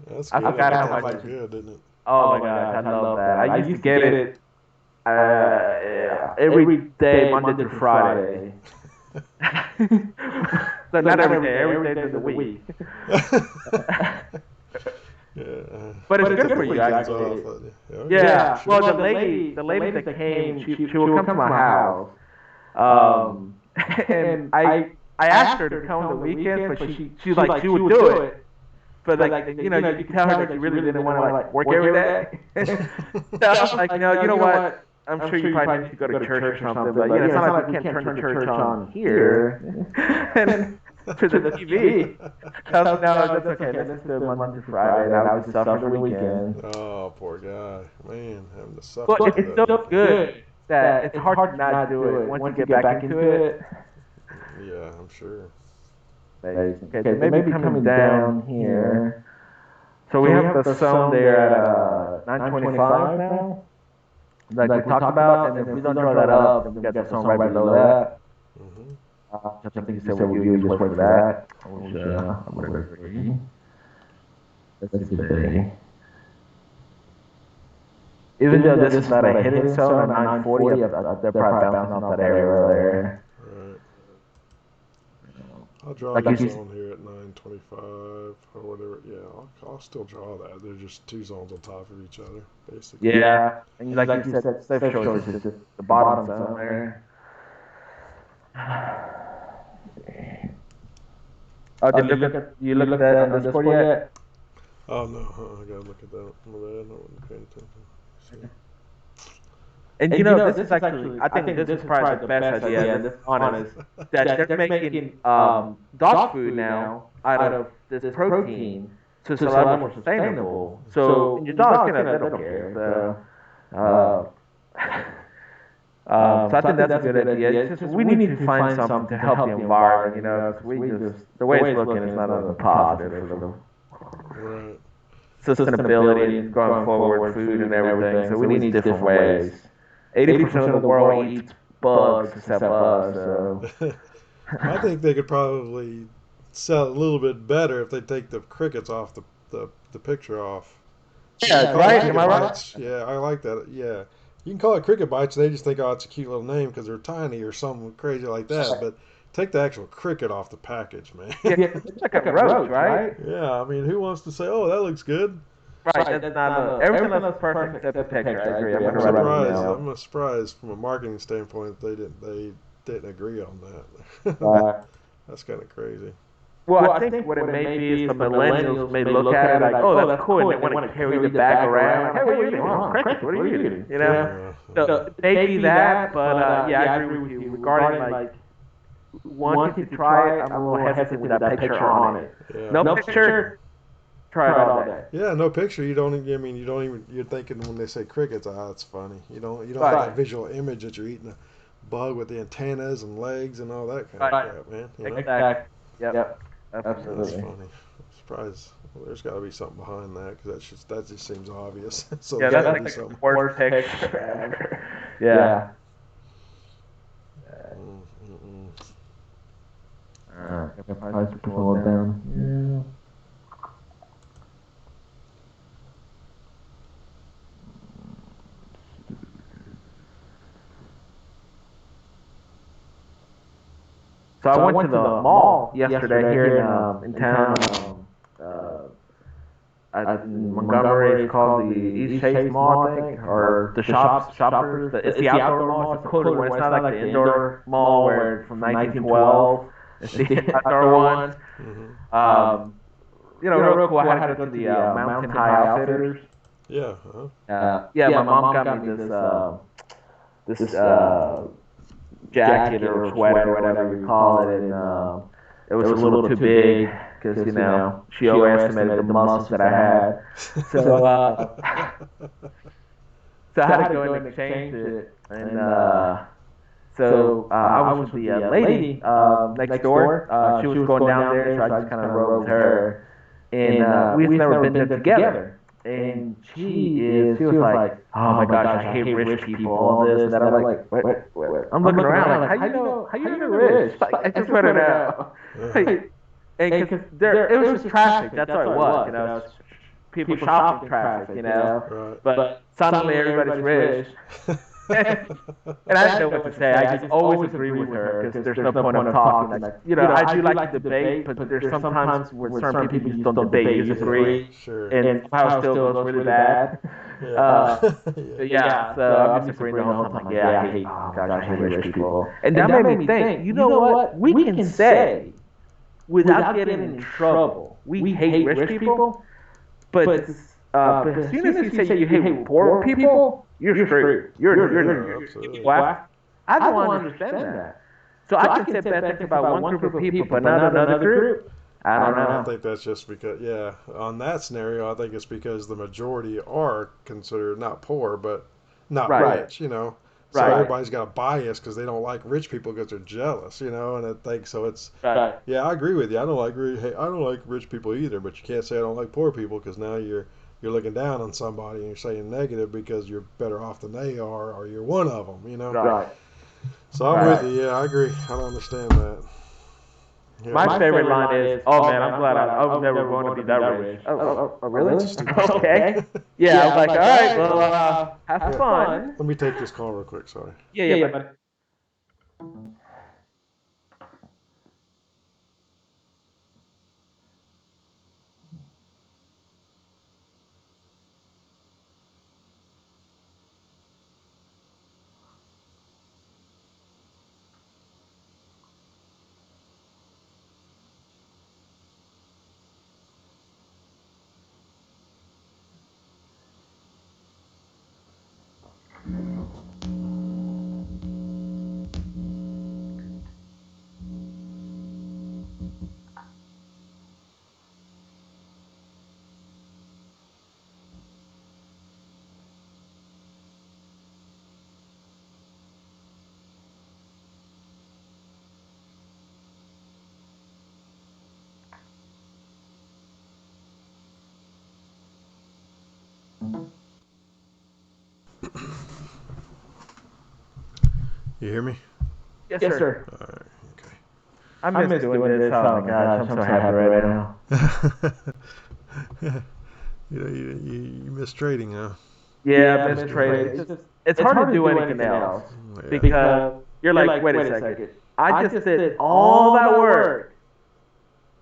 That's I good. forgot how That much. felt good, didn't it? Oh my gosh, I love that. I used to get it every day, Monday through Friday. So not every day of the week. Yeah. But it's good for you, actually. Yeah. Well, the lady that came, she would come to my house. And I asked her to come on the weekend, but she would do it. But you could tell her that she really didn't want to work every day. So I was like, no, you know what? I'm sure you probably need to go to church or something, but it's not like we can't turn the church on here and to the TV. So I was like, no, that's okay. Let's do Monday to Friday, and I was suffering the weekend. Oh, poor guy, man, having to suffer. But it's so good that it's hard to not do it once you get back into it. Yeah, I'm sure. Okay, so maybe coming down here. So we have the zone there at 925 now, like we talked about, and if we don't draw that up, then we got the zone right below that. I think you said we'll use just for that. Which, I'm going to agree. Let's see. Even though this is not a hitting zone at 940, they're probably bouncing off that area earlier. Right. I'll draw the zone here at 925 or whatever. Yeah, I'll still draw that. They're just two zones on top of each other, basically. Yeah, and like you said, safe choice is just the bottom zone there. Oh, did you look at that on Discord yet? Oh no, I gotta look at that. My bad, I wasn't paying attention. And you know, this is actually, I think this is probably the best idea, this honest, that they're making dog food now out of this protein, so it's a lot more sustainable. So your dogs, they don't care. So I think that's a good idea. It's just, we need to find something to help the environment. The way it's looking is not a positive for them. Right. Sustainability and going forward, food and everything. So we need different ways. 80% of the world eats bugs except us. So. I think they could probably sell it a little bit better if they take the crickets off the picture off. Yeah, right. Am I right? Yeah, I like that. Yeah. You can call it cricket bites. They just think, oh, it's a cute little name because they're tiny or something crazy like that. But take the actual cricket off the package, man. Yeah, it's like a roach, right? Yeah, I mean, who wants to say, oh, that looks good? Right, that's not everything looks perfect except the picture. I agree. I'm surprised. I'm surprised from a marketing standpoint that they didn't agree on that. That's kind of crazy. Well, I think what it may be is the millennials may look at it like, oh, that's cool, and they want to carry the bag around. Like, hey, what are you eating? Oh, crickets, what are you eating? You know? So maybe that, but yeah, I agree with you. Regarding like wanting to try it, I'm a little hesitant with that picture on it. Yeah. No picture, try it all day. Yeah, no picture. You don't. I mean, you don't even. You're thinking when they say crickets, that's funny. You don't. You don't Right. have that visual image that you're eating a bug with the antennas and legs and all that kind of Right. crap, man. You know? Exactly. Yep. That's Absolutely. funny. I'm surprised. Well, there's got to be something behind that because that just seems obvious. So Yeah, there's that's gotta like be the something. worst picture ever. Yeah. Price pull it down. Yeah. So I went to the mall yesterday here in town. In Montgomery, it's called the East Chase Mall, I think, or the Shoppers. It's the outdoor mall. It's a cooler one. It's not like the indoor mall where it's from 1912. It's the outdoor one. You know, real cool. I had to go to the Mountain High Outfitters. Yeah. Yeah, my mom got me this jacket or sweater, whatever you call it, and it was a little too big because you know she overestimated the muscles that I had. So so I had to go and exchange it, and so I was with the lady next door. She was going down there, so I just kind of rode with her, and we've never been there together. And she was like, oh my gosh, I hate rich people, all this and that. I'm like, wait. I'm looking around like, how you know rich? Like, I just want to know. And because it was just traffic, that's all it was, you know, people shopping traffic, you know. But suddenly everybody's rich. And I didn't know what to say. I just always agree with her because there's no point of talking. Like, you know, I do like to debate, but there's sometimes where certain people just don't debate, you just agree. Sure. And somehow it still goes really bad. Yeah. So I'm just agreeing the whole time. Like, yeah, I hate rich people. And that made me think, you know what? We can say, without getting in trouble, we hate rich people, but as soon as you say you hate poor people, you're screwed. You're whack. I don't understand that. So I can sit back and think about one group of people, but not another group. I don't know. I think that's just because, on that scenario, I think it's because the majority are considered not poor, but not rich, you know. So everybody's got a bias because they don't like rich people because they're jealous, you know. And I think so. It's yeah, I agree with you. I don't like rich people either. But you can't say I don't like poor people because now you're looking down on somebody and you're saying negative because you're better off than they are, or you're one of them, you know. Right. So I'm with you. Yeah, I agree. I don't understand that. Yeah. My favorite line is, "Oh man, I'm glad I was never going to be that rich." Oh, really? Okay. Yeah, I was like, all right, well, have fun. Let me take this call real quick. Sorry. Yeah, buddy. You hear me? Yes, sir. All right. Okay. I miss doing this. Oh my gosh, I'm so happy right now. You miss trading, huh? Yeah, I miss trading. It's hard to do anything else because you're like, wait a second. I just did all that work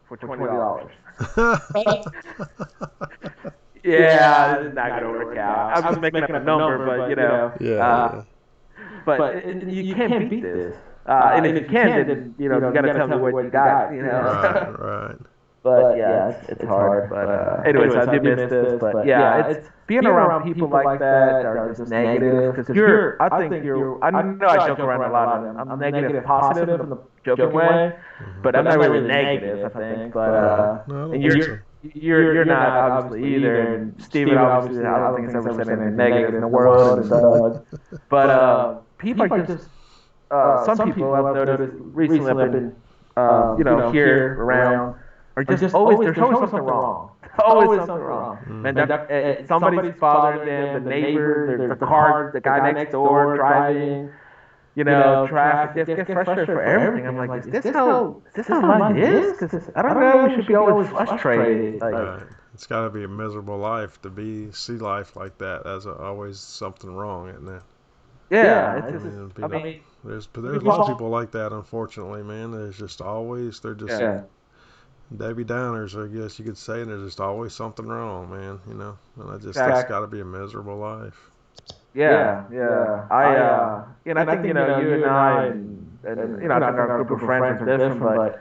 for $20. Yeah, this is not gonna work out. I'm just making up a number, but you know. Yeah. But you can't beat this. And if you can, then you got to tell me what you got. Right. But yeah, it's hard. But anyways, I do miss this. But yeah, it's being around people like that are just negative. Because I know I joke around a lot. I'm negative, positive in the joking way, but I'm not really negative. I think. But No, I don't and think so. you're not obviously either. And Steven obviously, I don't think he's ever said anything negative in the world. And Doug. But people are just some people I've noticed recently have been here around. Or just always, there's always something wrong. Always something wrong. And somebody's bothering them, the neighbor, the car, the guy next door driving, traffic. It gets frustrated for everything. I'm like, is this how life is? Because I don't know, we should be always frustrated. Right. It's got to be a miserable life to see life like that. There's always something wrong, isn't there? Yeah. There's a lot of people like that, unfortunately, man. There's just always, they're just... Yeah. Debbie Downers, I guess you could say, and there's just always something wrong, man. And it's got to be a miserable life. Yeah. I think you and I, and I think our group of friends are different, but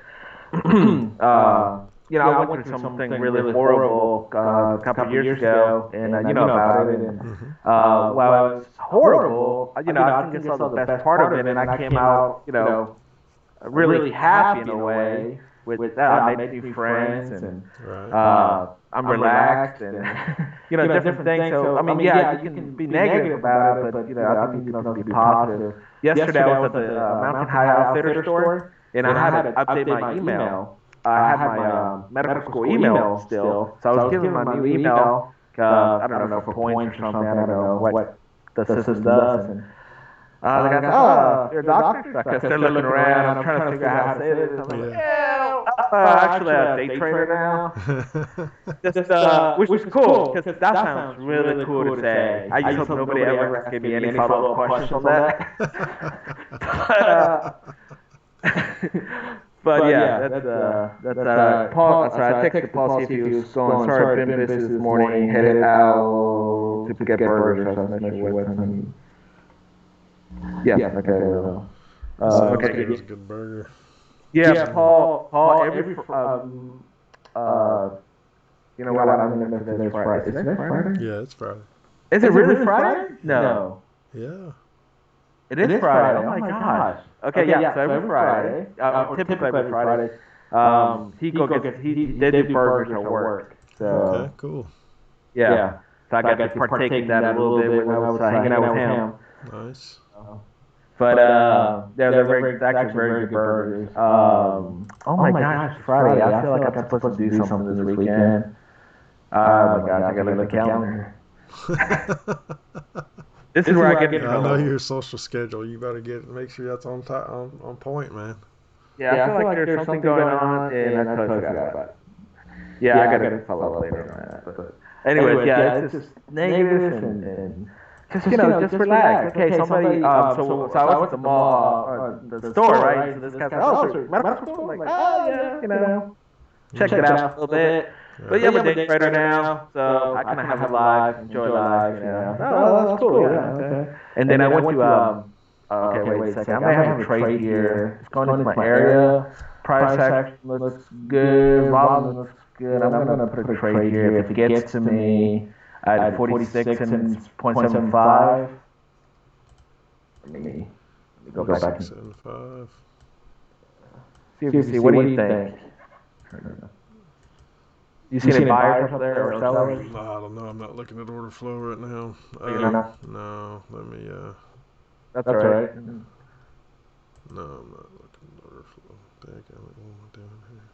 I went through something really horrible a couple of years ago, and about it, and while it was horrible, I think I saw the best part of it, and I came out, really happy in a way. With that, I made new friends, and I'm relaxed, and different things. So you can be negative about it, but I think you can be positive. Yesterday, I was at the Mountain High Outfitter store, and I had to update my email. I had my medical school email still, so I was giving my new email. I don't know, for points or something. I don't know what the system does. And, the guy said, you're a doctor? I started looking around. I'm trying to figure out how to say this. I'm like, actually, I'm a day trader now. Which is cool, because that sounds really cool to say. I just hope nobody ever gave me any follow-up questions on that. But yeah, that's Paul. Sorry, I texted Paul see if he was going. Sorry, I've been busy this morning. Headed out to get burgers. So I'm not sure what time. Yeah. Okay. Okay. It was a good burger. Yeah, Paul. Every what? I'm gonna for this Friday. Is it Friday? Yeah, it's Friday. Is it really Friday? No. Yeah. It is Friday. Oh my gosh. Okay, yeah. So every Friday, typically every Friday, he did do burgers at work. So okay, cool. Yeah. So I got to partake in that a little bit when I was hanging out with him. Nice. But they're actually very good burgers. Oh my gosh, Friday! I feel like I'm supposed to do something this weekend. Oh my gosh, I gotta look at the calendar. This is where I get in trouble. I know your social schedule. You better make sure that's on point, man. Yeah, I feel like there's something going on, and I totally forgot about it. Yeah, I gotta follow up later on that. But anyways, yeah, it's just negative and just just relax. Okay, somebody. So I was at the mall, the store, right? So this guy said, "Oh, medical school." I'm like, "Oh yeah, check it out a little bit." But yeah, I'm a day trader now, so I kind of have a life, enjoy life. Oh, that's cool. Yeah, okay. And then I went to okay, wait a second. I might have a trade here. It's going into my area. Price action looks good. Volume looks good. I'm gonna put a trade here. If it gets to me at 46.75. Let me go back and 75. see. What do you think? You see any buyers up there or sellers? I don't know. I'm not looking at order flow right now. No, let me. That's all right. No, I'm not looking at order flow. What am I doing here?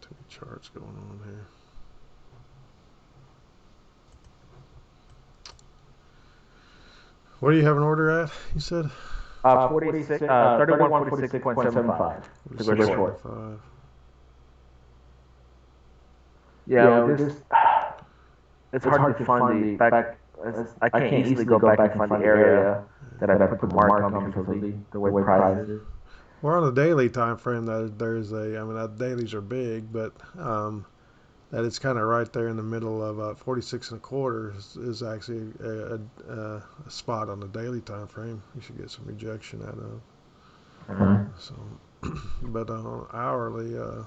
Too many charts going on here. What do you have an order at? You said 3146.75. Yeah, it's hard to find the back. I can't easily go back and find the area that I put the mark on because of the way prices is. We're on a daily time frame. There's the dailies are big, but that it's kind of right there in the middle of 46 and a quarter is actually a spot on the daily time frame. You should get some rejection out of. So, but on hourly, So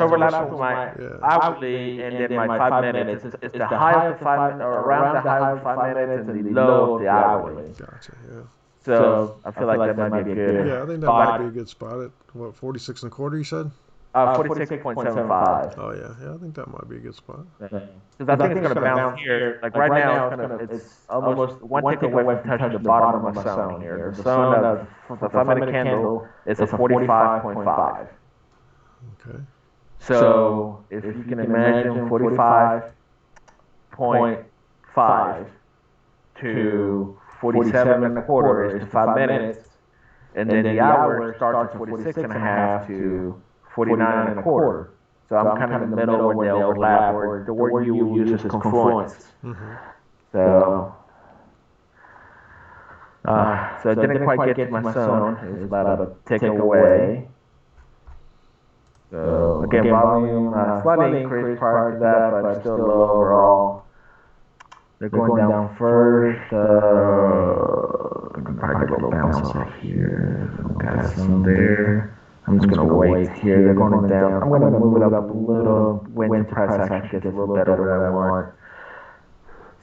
we're not with my hourly and then my 5 minutes. It's the high of the 5 or around the high of the 5 minutes and the low of the hourly. Gotcha. Yeah. So I feel like that might be a good. Yeah, I think that might be a good spot at 46 and a quarter. You said. 46.75. Oh yeah, I think that might be a good spot. Because I think it's going to bounce here. Like right now, it's almost one tick away from touching the bottom of my zone here. The zone of the 5-minute candle is a 45.5. Okay. So if you can imagine 45.5 to 47 and a quarter is to 5 minutes, and then the hour starts at 46 and a half to 49 and a quarter. So I'm kind of in the middle where they overlap, or the word you will use is confluence. So I didn't quite get to my zone. It's about a tick away. So again, volume slightly increased prior to that, but still low overall. They're going down first. I can probably get a little bounce off here. Got some there. I'm just going to wait here. They're going down. I'm going to move it up a little when the price action gets a little better than I want.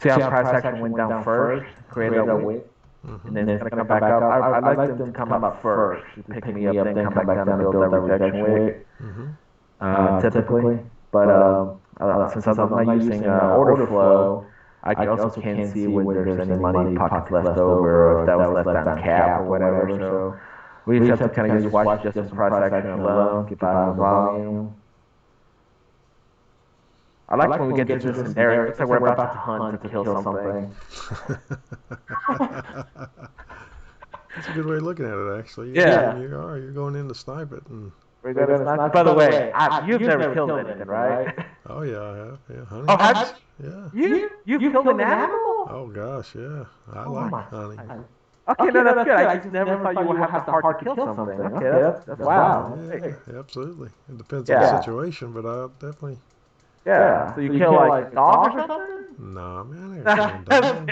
See how price action went down first, created a wick, and then it's going to come back up. I like them to come up first, pick me up, then come back down and build that rejection wick, typically. But since I'm not using order flow, I also can't see whether there's any money pockets left over or if that was left on cap or whatever. So we just have to kind of just watch just some price action alone, keep an eye on volume. I like when we get to this scenario. It's like we're about to hunt to kill something. That's a good way of looking at it, actually. Yeah. You're going in to snipe it. And... By the way, you've never killed anything, right? Oh, yeah, I have. Yeah, honey. Oh, have you? You've killed an animal? Oh, gosh, yeah. I like honey. Okay, no, that's good. I just never thought you would have to hard to kill something. Okay, that's wow. Yeah, absolutely. It depends on the situation, but I definitely... Yeah, so you kill like dogs or something? No, man, I ain't killing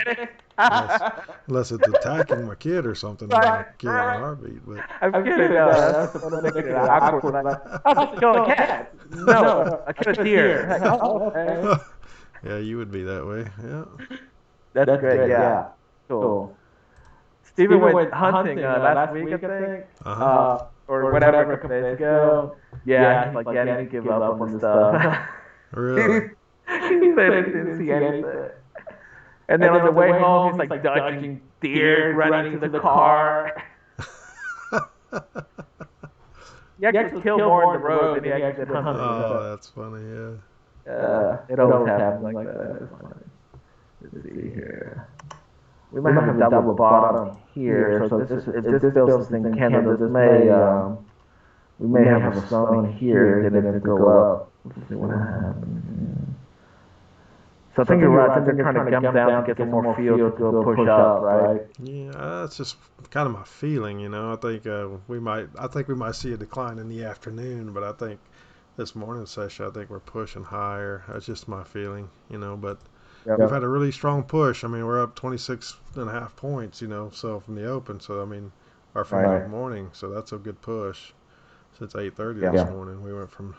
dogs. Unless it's attacking my kid or something, I kill in a heartbeat. But I'm kidding. That's awkward. I was just killing a cat. No, I killed a deer. Like, oh, okay. Yeah, you would be that way. Yeah. That's great. Yeah. Cool. Steven went hunting last week, I think. Or whatever, a couple days ago. Yeah, he's like, I didn't give up on this stuff. Really? He said he didn't see anything. And then on the way home, he's like dodging deer, running to the car. He actually killed more on the road than he actually did hunting. Oh, that's funny, yeah. It always happens like that. It's funny. Let's see here. We might have a double bottom here, so if this builds this thing candle, we may have a zone here, then it will go up. Let's see what happens. So I think you're right. I think they're trying to jump down to get some more fuel to go push up, right? Yeah, that's just kind of my feeling, you know. I think we might see a decline in the afternoon, but I think this morning session, I think we're pushing higher. That's just my feeling, you know. But we've had a really strong push. I mean, we're up 26.5 points, you know, so from the open. So I mean, or from the morning. So that's a good push. Since 8:30 this morning, we went from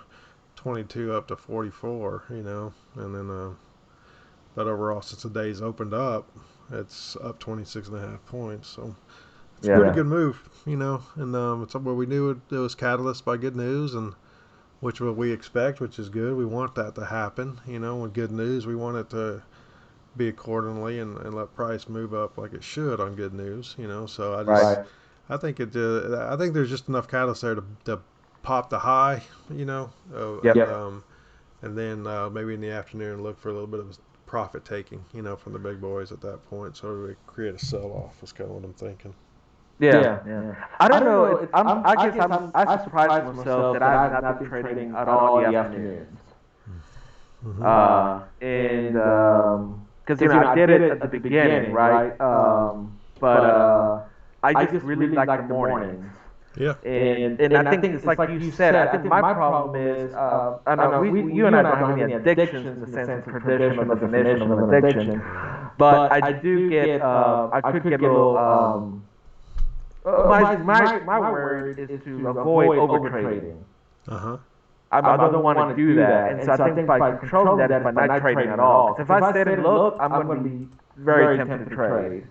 22 up to 44, you know, and then but overall since the day's opened up, it's up 26.5 points, so it's a pretty good move, you know. And it's what we knew it was catalyst by good news, and which what we expect, which is good. We want that to happen, you know. With good news, we want it to be accordingly and let price move up like it should on good news, you know. So I think there's just enough catalyst there to pop the high, you know. And then maybe in the afternoon look for a little bit of profit taking, you know, from the big boys at that point. So we create a sell off is kind of what I'm thinking. Yeah. I don't know. I'm surprised myself that I've not been trading at all in the afternoons. And because I did it at the beginning, right? But I just really like the mornings. Yeah. And I think it's like you said. I think my problem is, I know you and I don't have any addictions in the sense of traditional definition of an addiction, but I do get, I could get a little. My word is to avoid overtrading. Uh huh. I don't want to do that, and so I think by controlling that is by not trading at all. Because if I sit and look, I'm going to be very tempted to trade.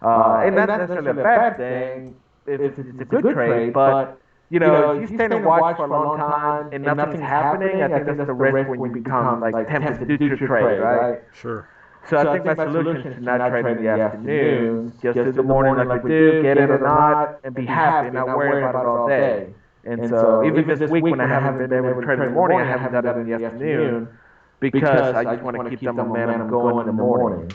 And that's not necessarily a bad thing if it's a good trade, but if you stand and watch for a long time and nothing's happening, I think that's the risk when you become like tempted to do your trade, right? Sure. So I think my solution is to not trade in the afternoons, just do the morning like we do, get it or not, and be happy and not worry about it all day. And so even this week when I haven't been able to trade in the morning, I haven't done it in the afternoon because I just want to keep the momentum going in the morning.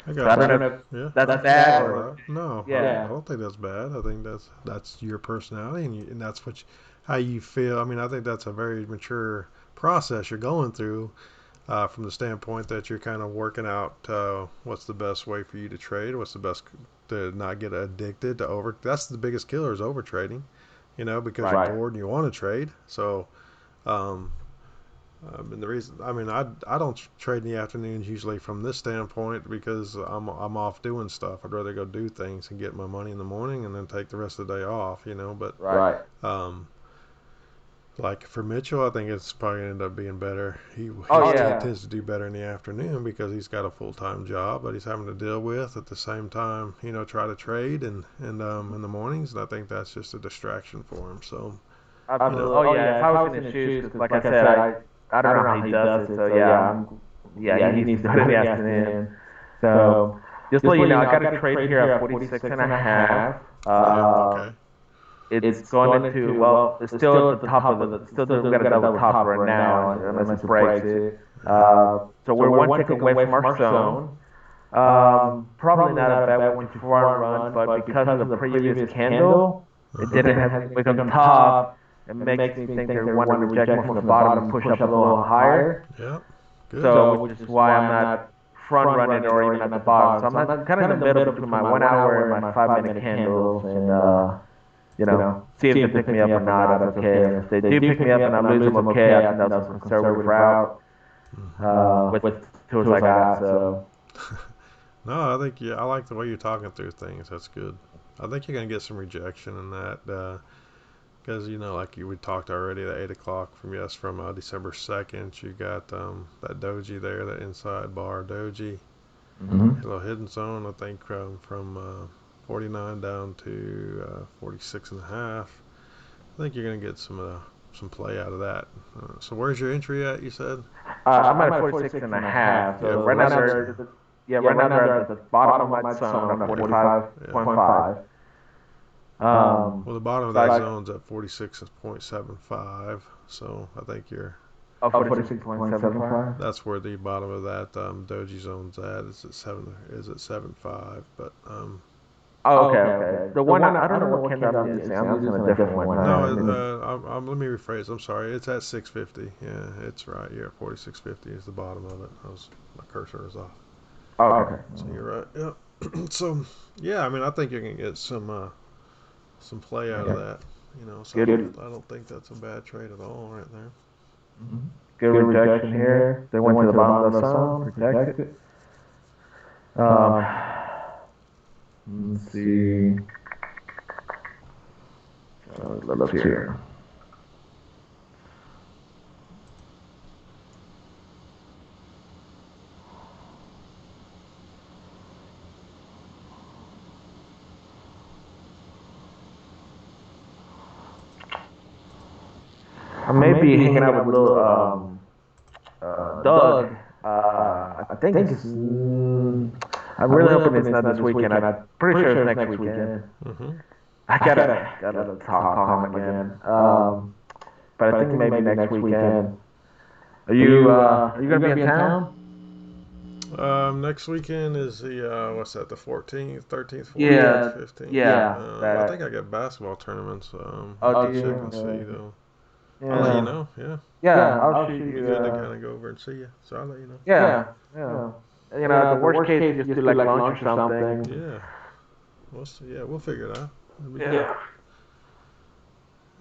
I So I got don't you. know if Yeah. that's bad All or right. No, yeah. I don't think that's bad. I think that's your personality, and that's how you feel. I mean, I think that's a very mature process you're going through, from the standpoint that you're kind of working out what's the best way for you to trade, what's the best to not get addicted to over. That's the biggest killer is over trading, because you're Right. bored and you want to trade. So, um, and the reason, I mean, I don't trade in the afternoons usually from this standpoint because I'm off doing stuff. I'd rather go do things and get my money in the morning and then take the rest of the day off, But Right. um, like for Mitchell, I think it's probably gonna end up being better. Oh He yeah. tends to do better in the afternoon because he's got a full time job that he's having to deal with at the same time. Try to trade and in the mornings, and I think that's just a distraction for him. So Absolutely. Oh yeah. If I was in his shoes, 'cause like I said, I don't know how he does it. So yeah, he needs to do it in the afternoon. So just to let you know, I got a trade here at 46 and a half. okay, It's going into, well, it's still at the top of still we got a double top right now unless it breaks it. So we're one tick away from our zone. Probably not a bad one to far run, but because of the previous candle, it didn't have any wick on top. It makes me think they want to reject more from the bottom and push up a little higher. yeah, good. So, which is why I'm not front running or even at the bottom. So I'm kind of in the middle between my 1 hour and my 5 minute candles, and see if they pick me up or not. That's okay. And if they do pick me up and I lose them, okay. I think that's a conservative route with tools I got. So No, I think I like the way you're talking through things. That's good. I think you're gonna get some rejection in that because like we talked already, the 8 o'clock from December 2nd, you got that doji there, that inside bar doji, mm-hmm. a little hidden zone. I think from 49 down to 46 and a half. I think you're gonna get some play out of that. So where's your entry at? You said. I'm at 46 and a half. So Yeah, right now right now they're at the bottom of my zone. I'm at 45.5. Well, the bottom of so that zone's at 46.75, so I think you're. 46.75. That's where the bottom of that doji zone's at. Is at 7.5, but Oh, okay. The one I don't know what candle I'm using. I'm using a different one. no, let me rephrase. I'm sorry. It's at 650. Yeah, it's right. You're at 4650 is the bottom of it. My cursor is off. Oh, okay. So you're right. Yep. So yeah, I mean, I think you're gonna get some play out of that. So Good. I don't think that's a bad trade at all, right there. Mm-hmm. Good rejection here. They went to the bottom of the zone. Rejected. Let's see. Let's here. I may be hanging out with little Doug. I think it's. I'm really hoping it's not this weekend. I'm pretty sure it's next weekend. Mm-hmm. I gotta talk him again. But I think maybe next weekend. Are you gonna be in town? Next weekend is the what's that? The 14th, 13th, 14th, Yeah, 15th. yeah. I think I got basketball tournaments. Oh, I'll do check you? and see though. Yeah. I'll let you know. Yeah, Yeah, I'll shoot it'd be you. good to kind of go over and see you. So I'll let you know. Yeah. The worst case, you just do like lunch or something. Yeah, we'll figure it out. That'd be Yeah.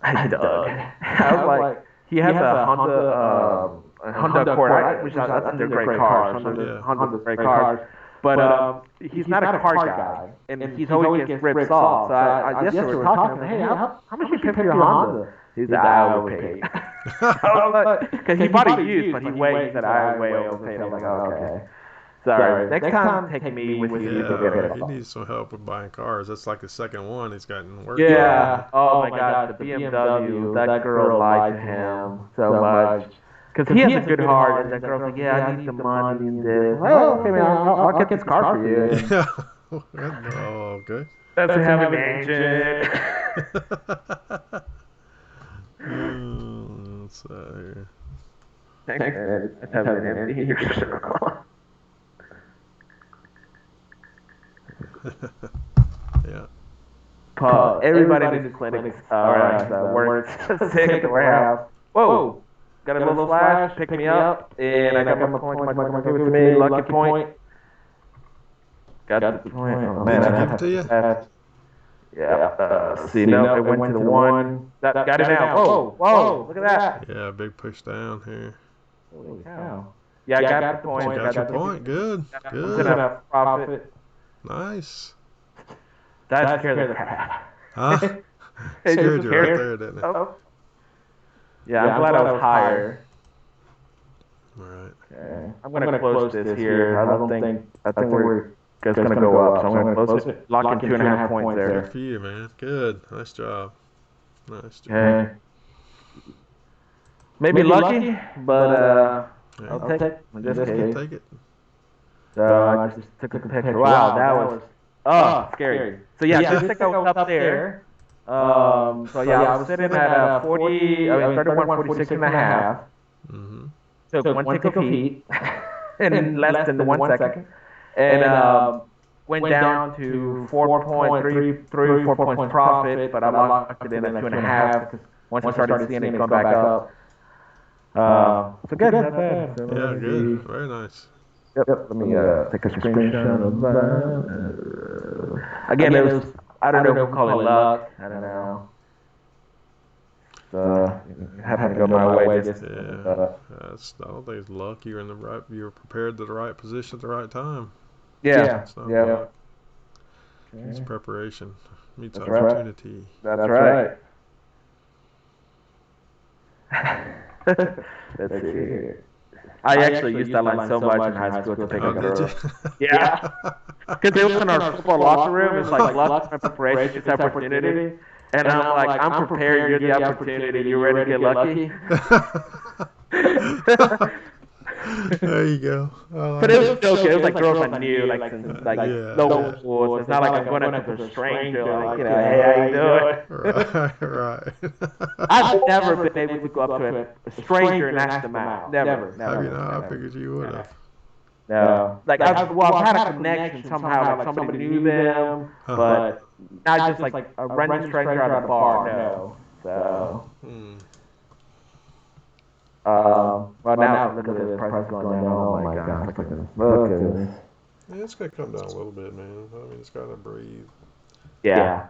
Hey, Doug. I was like, he has a Honda Accord, which I think they're great cars. Yeah. Honda's great cars. But he's not a car guy, and he's always gets ripped off. So I yesterday we were talking. Hey, how much you pay for your Honda? He's like, I overpaid. Because he bought it used, but he said I way overpaid. I'm like, okay. Sorry. Next time, take me with you. Yeah, he needs some help with buying cars. That's like the second one he's gotten working Yeah. Oh my God, the BMW. That girl lied to him so much. Because he has a good heart, and that girl's like, yeah, I need the money and this. Oh, okay, man, I'll get this car for you. on. Yeah. Oh, okay. Doesn't have an engine. Let's see here. Thanks, man. Let's have an empty here. Yeah. Paul, everybody in the clinic works sick at the warehouse. Whoa! Got a little flash, pick me up, and I got my point. Give it to me, lucky point. Got the point. Oh man, Did he give it to you? Yeah. See, no, it went to the one. Got it now. Whoa! Look at that. Yeah, big push down here. Holy cow. Yeah, I got the point. You got your point. Good. Good. Enough profit. Nice. That scared the crap. Huh? Scared you right there, didn't it? Oh. Yeah, I'm glad I was higher. All right. Okay. I'm gonna close this here. I think we're just gonna go up. So I'm gonna close it. Lock in 2.5 points there. Good for you, man. Good. Nice job. Nice job. Okay. Maybe lucky, but I'll take it. Take it. So I just took a picture. Wow, that was scary. So yeah, this thing goes up there. So yeah, I was sitting at 31:46 and a half. Mm-hmm. Took one tick of heat in less than 1 second, and went down to 4.33, 4 points profit, but I locked it in at 2.5 because once I started seeing it come back up. So good, not bad. So Yeah, good. Very nice. Yep. Let me take a screenshot of that. Again, it was, I don't know if we call it luck. I don't know. It happened to go my way. I don't think it's luck. You're in the right. You're prepared to the right position at the right time. Yeah. It's not Yeah. luck. It's preparation meets That's right. opportunity. That's right. Let's see here. I actually used that line so much in high school to pick up Did you? girls. Yeah. Because it was in our football locker room. It's like luck and preparation, it's opportunity. And I'm like, I'm prepared, you're the opportunity, you ready to get lucky? There you go. But it was still good. It was like girls I knew, no fools. It's not like I'm going up to a stranger, like, hey, how you doing? Right. I've never been able to go up to a stranger and ask them out. Never. Have you not? I figured you would have. No. Like, I've had a connection somehow, like somebody knew them, but not just like a random stranger at a bar, no. So. Well, now look at this price going down. Oh my God! Look at this. Yeah, it's gonna come down a little bit, man. I mean, it's gotta breathe. Yeah.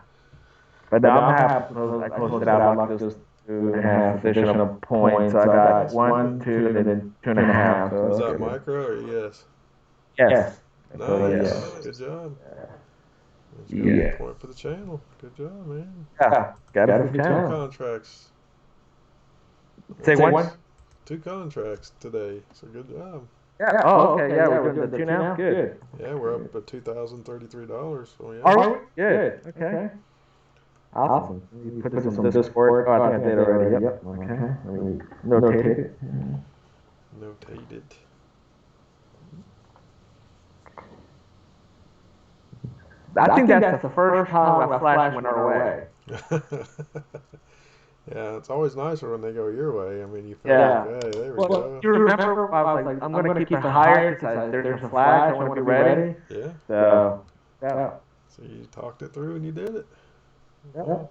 But now I'm happy. I closed it out. I locked those 2.5 additional points. So I got 1, 2, and then 2.5. So is that micro or yes? Yes. Nice. Good job. Yeah. Point for the channel. Good job, man. Yeah. Got it for the 2 channel. contracts. Say one. 2 contracts today. So good job. Yeah. Oh, okay. Yeah, we're doing the 2 now. Good. Yeah, we're up at $2,033. So yeah. Are we? Good. Okay. Awesome. You put this in Discord. Oh, I think I did already. Yep. Okay. Let me notate it. Notate it. I think that's the first time a flash went our way. Yeah, it's always nicer when they go your way. I mean, you feel like, hey, there we go. You remember I was like, I'm going to keep it higher because there's a flash. I want to be ready. Yeah. So, yeah. So you talked it through and you did it. Yeah.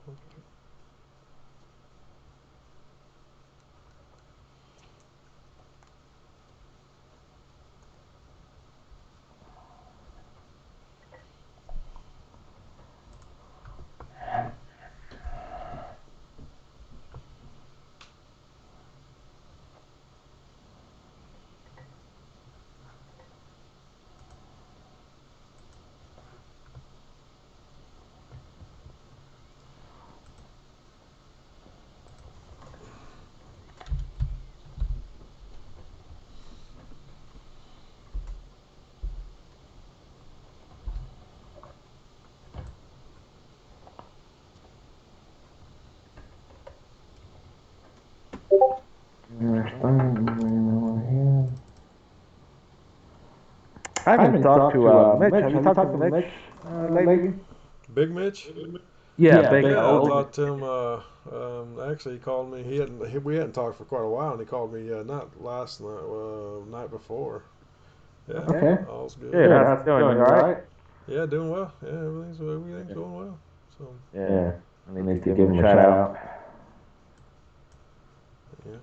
I haven't talked to Mitch. Have you talked to Mitch lately? Big Mitch? Yeah, big. Yeah, I talked to him. Actually, he called me. We hadn't talked for quite a while, and he called me not last night, night before. Yeah, Okay. all's good. Yeah, how's it going? You all right? Yeah, doing well. Yeah, everything's going well. So Yeah, I need to give him a shout out. yeah,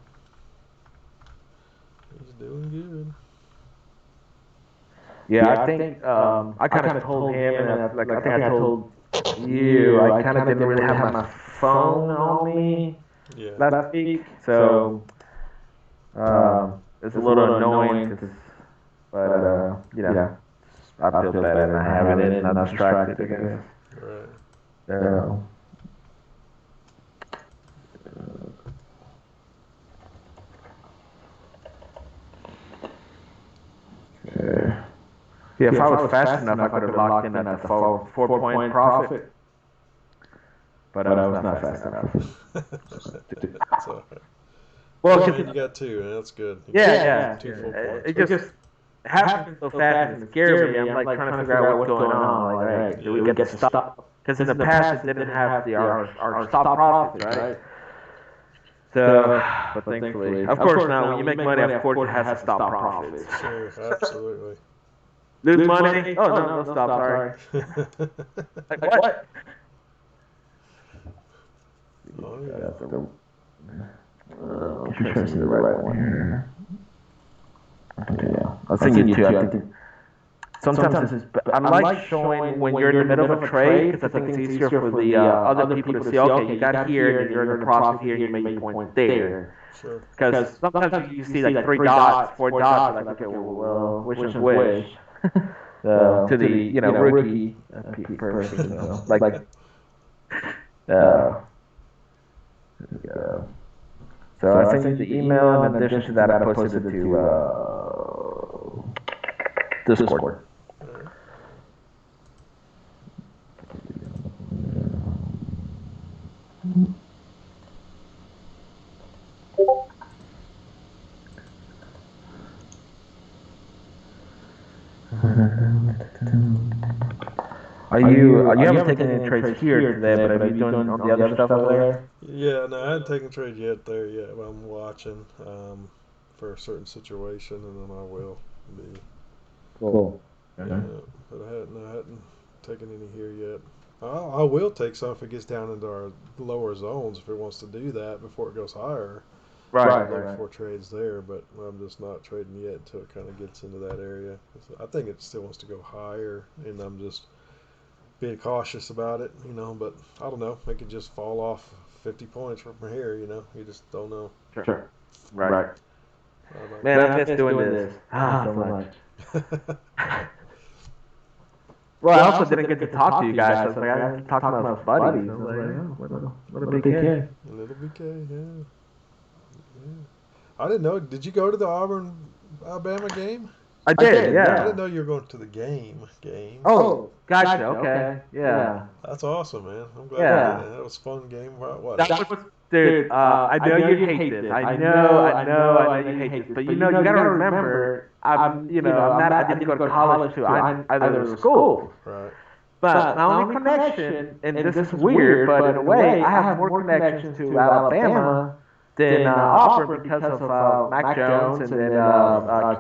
he's doing good. Yeah, I think I kind of told him, and I think I told you, I kind of didn't really have my phone on me Yeah, last week, so it's a little annoying, but I feel better than I have it, and not distracted, I guess. right. So, yeah, if I was fast enough, I could have locked in at the 4 point profit, but I was not fast enough. That's all right. Well, I mean, you got two, and that's good. You got yeah. two full points. It just happened so fast and scared me. I'm like trying to figure out what's going on. Like, all right, do we get to stop? Because in the past it didn't have our stop profits, right? So, but thankfully, of course, now when you make money, of course, it has to stop profits. Sure, absolutely. Lose money? Oh no, stop. Sorry. Like what? Oh, yeah. I'm sure it's the right one here. Okay, yeah. I'll send you two. I think sometimes I like showing when you're in the middle of a trade because I think it's easier for the other people to see. Okay, you got here, and you're in the process here, you made your point there. Sure. Because sometimes you see like 3 dots, 4 dots, like okay, well, which one's which? To the rookie person, So I sent you the email, and in addition to that, I posted it to Discord. You haven't taken any trades here today, but are you doing on the other stuff over there? Yeah, no, I haven't taken trade yet there yet. But I'm watching for a certain situation, and then I will be. Cool. Yeah, but I hadn't taken any here yet. I will take some if it gets down into our lower zones, if it wants to do that before it goes higher. Right. For trades there, but I'm just not trading yet until it kind of gets into that area. I think it still wants to go higher, and I'm just being cautious about it, but I don't know. It could just fall off 50 points from here, You just don't know. Sure. Right. Man, I miss doing this. So much. Well, I also didn't get to talk to you guys. I was like, I got to talk to my buddies. I was like, what a BK. Little BK, yeah. I didn't know. Did you go to the Auburn-Alabama game? I did, yeah. I didn't know you were going to the game. Oh, gotcha. Okay. Yeah. That's awesome, man. I'm glad you did that. That was a fun game. What? That was, dude, I know you hate this. I know you hate this. But you got to remember, I didn't go to college to either school. Right. But my only connection, and this is weird, but in a way, I have more connection to Alabama than Auburn because of Mac Jones and then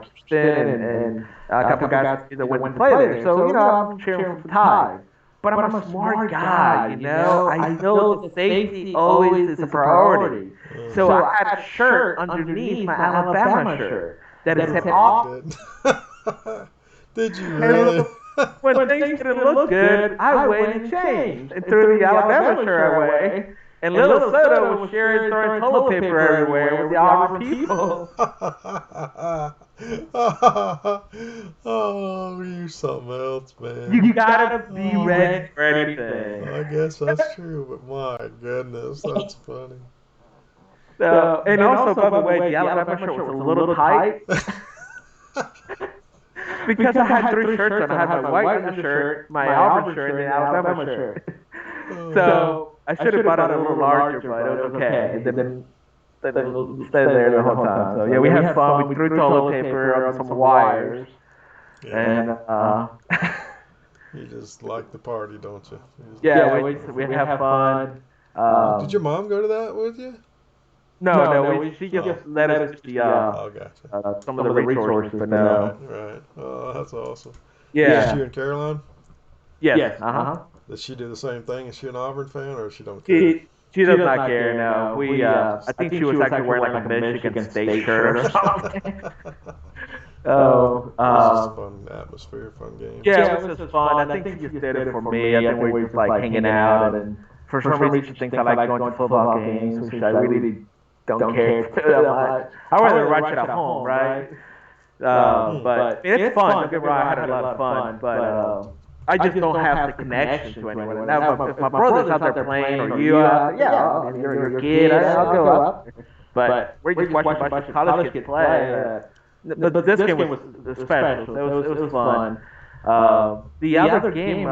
Houston and a couple of guys that went and played there. So, I'm cheering for the Tide. But I'm a smart guy, I know that safety always is a priority. So I had a shirt underneath my Alabama shirt that said Auburn. Did you really? When things didn't look good, I went and changed and threw the Alabama shirt away. And Little Soto was throwing toilet paper everywhere with the Auburn people. Oh, you something else, man. You gotta be ready for anything. I guess that's true, but my goodness, that's funny. So, and also, by the way, the Alabama shirt was a little tight. Because I had 3 shirts on. I had my white undershirt, my Auburn shirt, and the Alabama shirt. So I should have bought it a little larger, but it was okay. And then stay there the whole time. So yeah, we had fun. We threw toilet paper on some wires. And you just like the party, don't you? yeah, we have fun. Did your mom go to that with you? She just let us see Oh, gotcha. some of the resources, but no. Right. Oh, that's awesome. Is Yeah. she in Caroline? Yes. Uh-huh. Does she do the same thing? Is she an Auburn fan, or she don't care? She does not care. No, I think she was actually wearing like a Michigan State shirt or something. Oh, This is fun atmosphere, fun game. yeah, it was just fun. I think she just did it for me. I think we were just like hanging out, and for some reason she thinks I like going to football games, which I really don't care that much. I rather watch it at home, right? But it's fun. Don't get me wrong, I had a lot of fun, but I just don't have the connection to anyone. Now, if my brother's out there playing or you, you're a kid, I'll go up. But we're just watching a bunch of college kids play. But this game was special. It was fun. The other game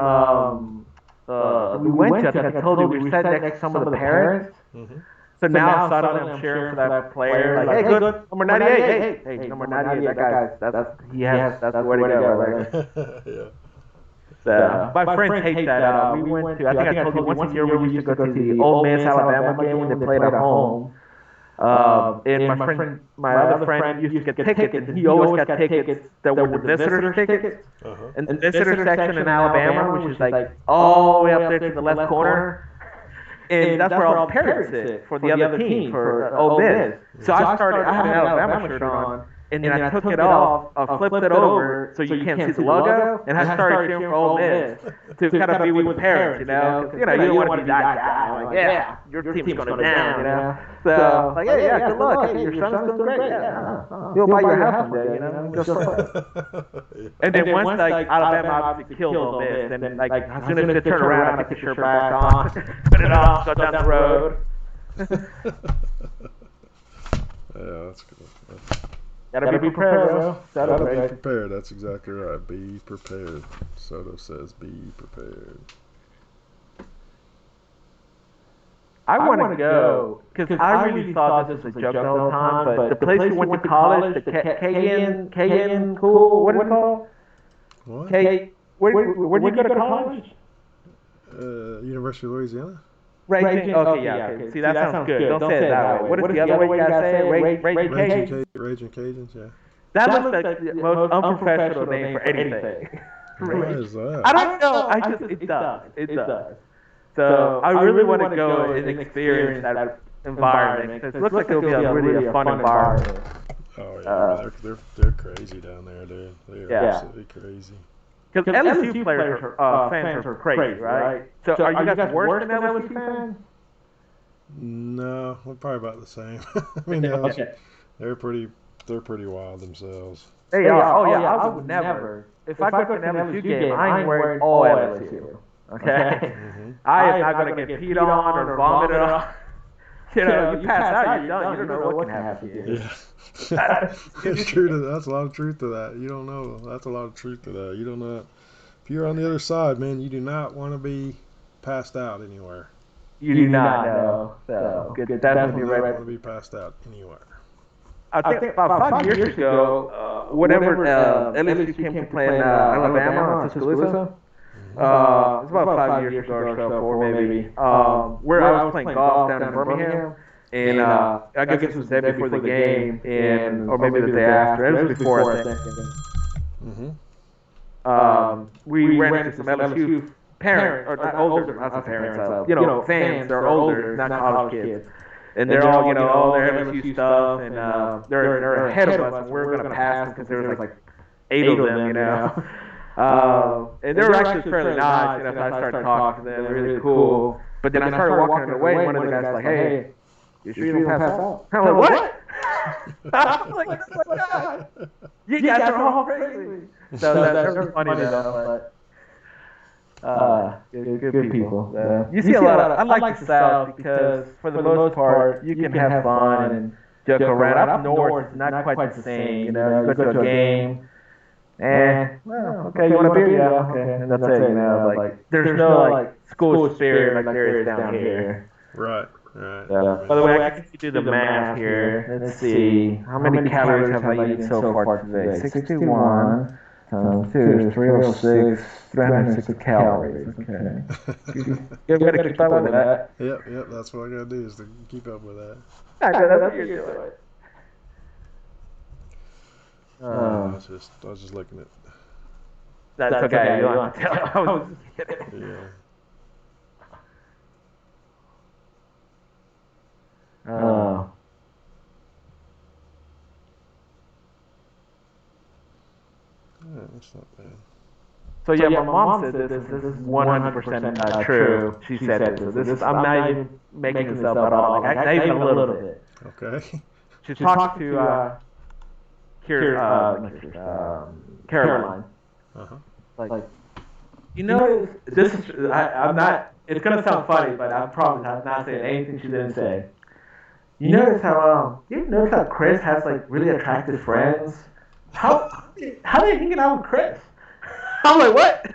we went to, I think I told you, we sat next to some of the parents. Mm-hmm. So now suddenly I'm cheering for that player. Like, hey, good, number 98. Hey, number 98. That guy, that's the way to go. Right? Yeah. My friends hate that. We went to, I think I told you, once a year we used to go to the Ole Miss Alabama game when they played at home. And my other friend used to get tickets, and he always got tickets that were the visitors tickets. And the visitor section in Alabama, which is like all the way up there to the left corner. And that's where all the parents sit for the other team, for Ole Miss. So I had an Alabama shirt on, and then I took it off, flipped it over so you can't see the logo, and I started cheering for Ole Miss to kind of be with the parents, you know. You don't want to be that guy. Like, yeah, your team's going down, you know. So, like, yeah, good luck. Hey, your son's doing great. Yeah, he'll buy your house someday, you know. Just and then once, like, Alabama obviously killed Ole Miss, then, like, as soon as they turn around, I put the shirt back on, put it off, go down the road. Yeah, that's good. Gotta be prepared, bro. Be prepared. That's exactly right. Be prepared. Soto says be prepared. I want to go because I really thought this was a joke the whole time. But the place we went to college, the KN Cool, what is it called? What? Where did you go to college? University of Louisiana. Raging. Okay. See, that sounds good. Don't say it that way. What is the other way you guys say it? Raging Cajuns, yeah. That looks like the most unprofessional name for anything. Why is that? I don't know. It does. So I really want to go and experience that environment. It looks like it'll be really a fun environment. Oh yeah, they're crazy down there, dude. They are absolutely crazy. Because LSU players, fans are crazy, right? So are you guys worse than LSU fans? No, we're probably about the same. I mean, they're pretty wild themselves. They are. Oh yeah, I would never. If I go to an LSU game, I'm wearing all LSU. Okay. Mm-hmm. I am not gonna get peed on or vomited on. You pass out, you're done. You don't know what can happen to you. Yeah. It's true to that. That's a lot of truth to that. You don't know. That's a lot of truth to that. You don't know. If you're on the other side, man, you do not want to be passed out anywhere. You do not know. So, definitely You don't right. want to be passed out anywhere. I think about 5 years ago, whenever LSU came to play in Alabama on Tuscaloosa, it's about 5 years ago or so, 4 maybe, where I was playing golf down in Birmingham. And I guess this was the day before the game, or maybe the day after. It was before, I think. Mm-hmm. We ran into some LSU parents, or not older, not parents, fans. They're older, not college kids. And they're all, all their LSU stuff, and they're ahead of us, and we're going to pass them because there was like 8 of them, and they were actually fairly nice, and I started talking to them, they were really cool. But then I started walking away, and one of the guys was like, hey, you sure you don't pass out? I'm like, what? I was like, oh my God. You guys are all crazy. So that's funny though, but good people. You see a lot of, I like the South because for the most part, you can have fun and joke around. Up north, it's not quite the same. You go to a game, and, well, okay, you want a beer? Yeah, okay. And that's it, like, there's no, school spirit like there is down here. Right. Yeah. By the way, I can do the math here. Let's see. How many calories have I eaten so far today? 61 times 2 is 306, 306 calories. Okay. You gotta keep up with that. Yep. That's what I gotta do is to keep up with that. I know that's what you're doing. I was just looking at. That's okay. You don't have to tell. I was just kidding. Yeah. Oh. Yeah, that's not bad. So yeah, my mom said this. This is 100% true. She said it. So this is. I'm not even making this up at all. Like, not even a little bit. Okay. She talked to Caroline. Uh-huh. Like, you know, this is. I'm not. It's gonna sound funny, but I promise I'm not saying anything she didn't say. You notice how you notice how Chris has like really attractive friends? How are they hanging out with Chris? I'm like, what?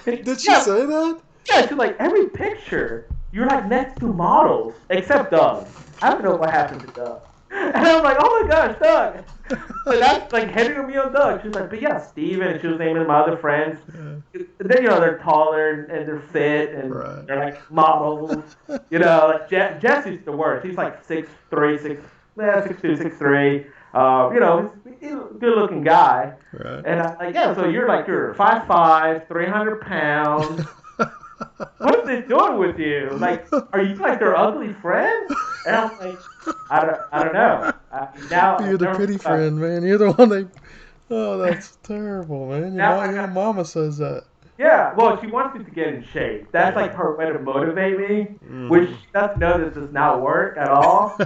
Did she say that? Yeah, she's like, every picture, you're like next to models, except Doug. I don't know what happened to Doug. And I'm like, oh my gosh, Doug. So that's like hitting on me on Doug. She's like, but yeah, Steven, and she was naming my other friends. Yeah. Then, they're taller and they're fit and they're like models. Like Jesse's the worst. He's like 6'3", 6'2", 6'3". He's a good-looking guy. Right. And I'm like, yeah, so you're 5'5", 300 pounds. What are they doing with you? Like, are you like their ugly friend? And I'm like, I don't know. You're the pity friend, man. You're the one they. Oh, that's terrible, man. Your mama says that. Yeah, well, she wants me to get in shape. That's like her way to motivate me, which she doesn't know this does not work at all.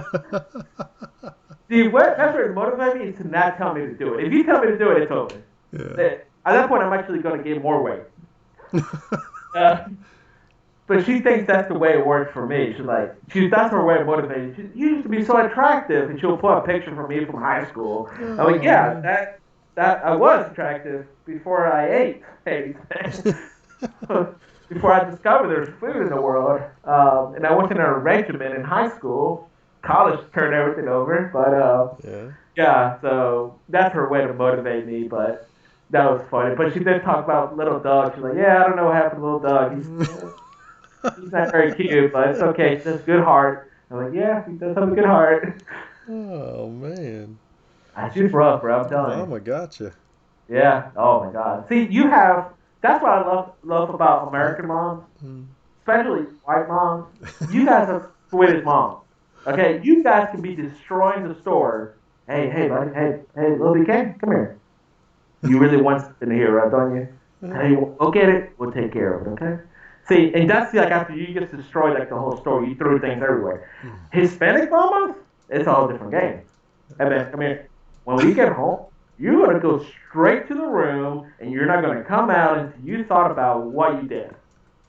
The best way to motivate me is to not tell me to do it. If you tell me to do it, it's over. Yeah. At that point, I'm actually going to gain more weight. But she thinks that's the way it works for me. That's her way of motivating. You used to be so attractive, and she'll put a picture from me from high school. I'm like, yeah, that I was attractive before I ate anything. Before I discovered there's food in the world, and I wasn't on a regimen in high school. College turned everything over, but yeah. So that's her way to motivate me. But that was funny. But she did talk about little Doug. She's like, yeah, I don't know what happened to little Doug. He's not very cute, but it's okay. He has a good heart. I'm like, yeah, he does have a good heart. Oh, man. She's rough, bro. I'm telling you. Mama gotcha. Yeah. Oh, my God. See, that's what I love about American moms, especially white moms. You guys are sweetest moms. Okay? You guys can be destroying the store. Hey, buddy. Hey, little BK, come here. You really want something here, don't you? Hey, go get it. We'll take care of it, okay? See, and that's like after you just destroyed like the whole store, you threw things everywhere. Hispanic mamas, it's a whole different game. And then, come here. When we get home, you're going to go straight to the room, and you're not going to come out until you thought about what you did.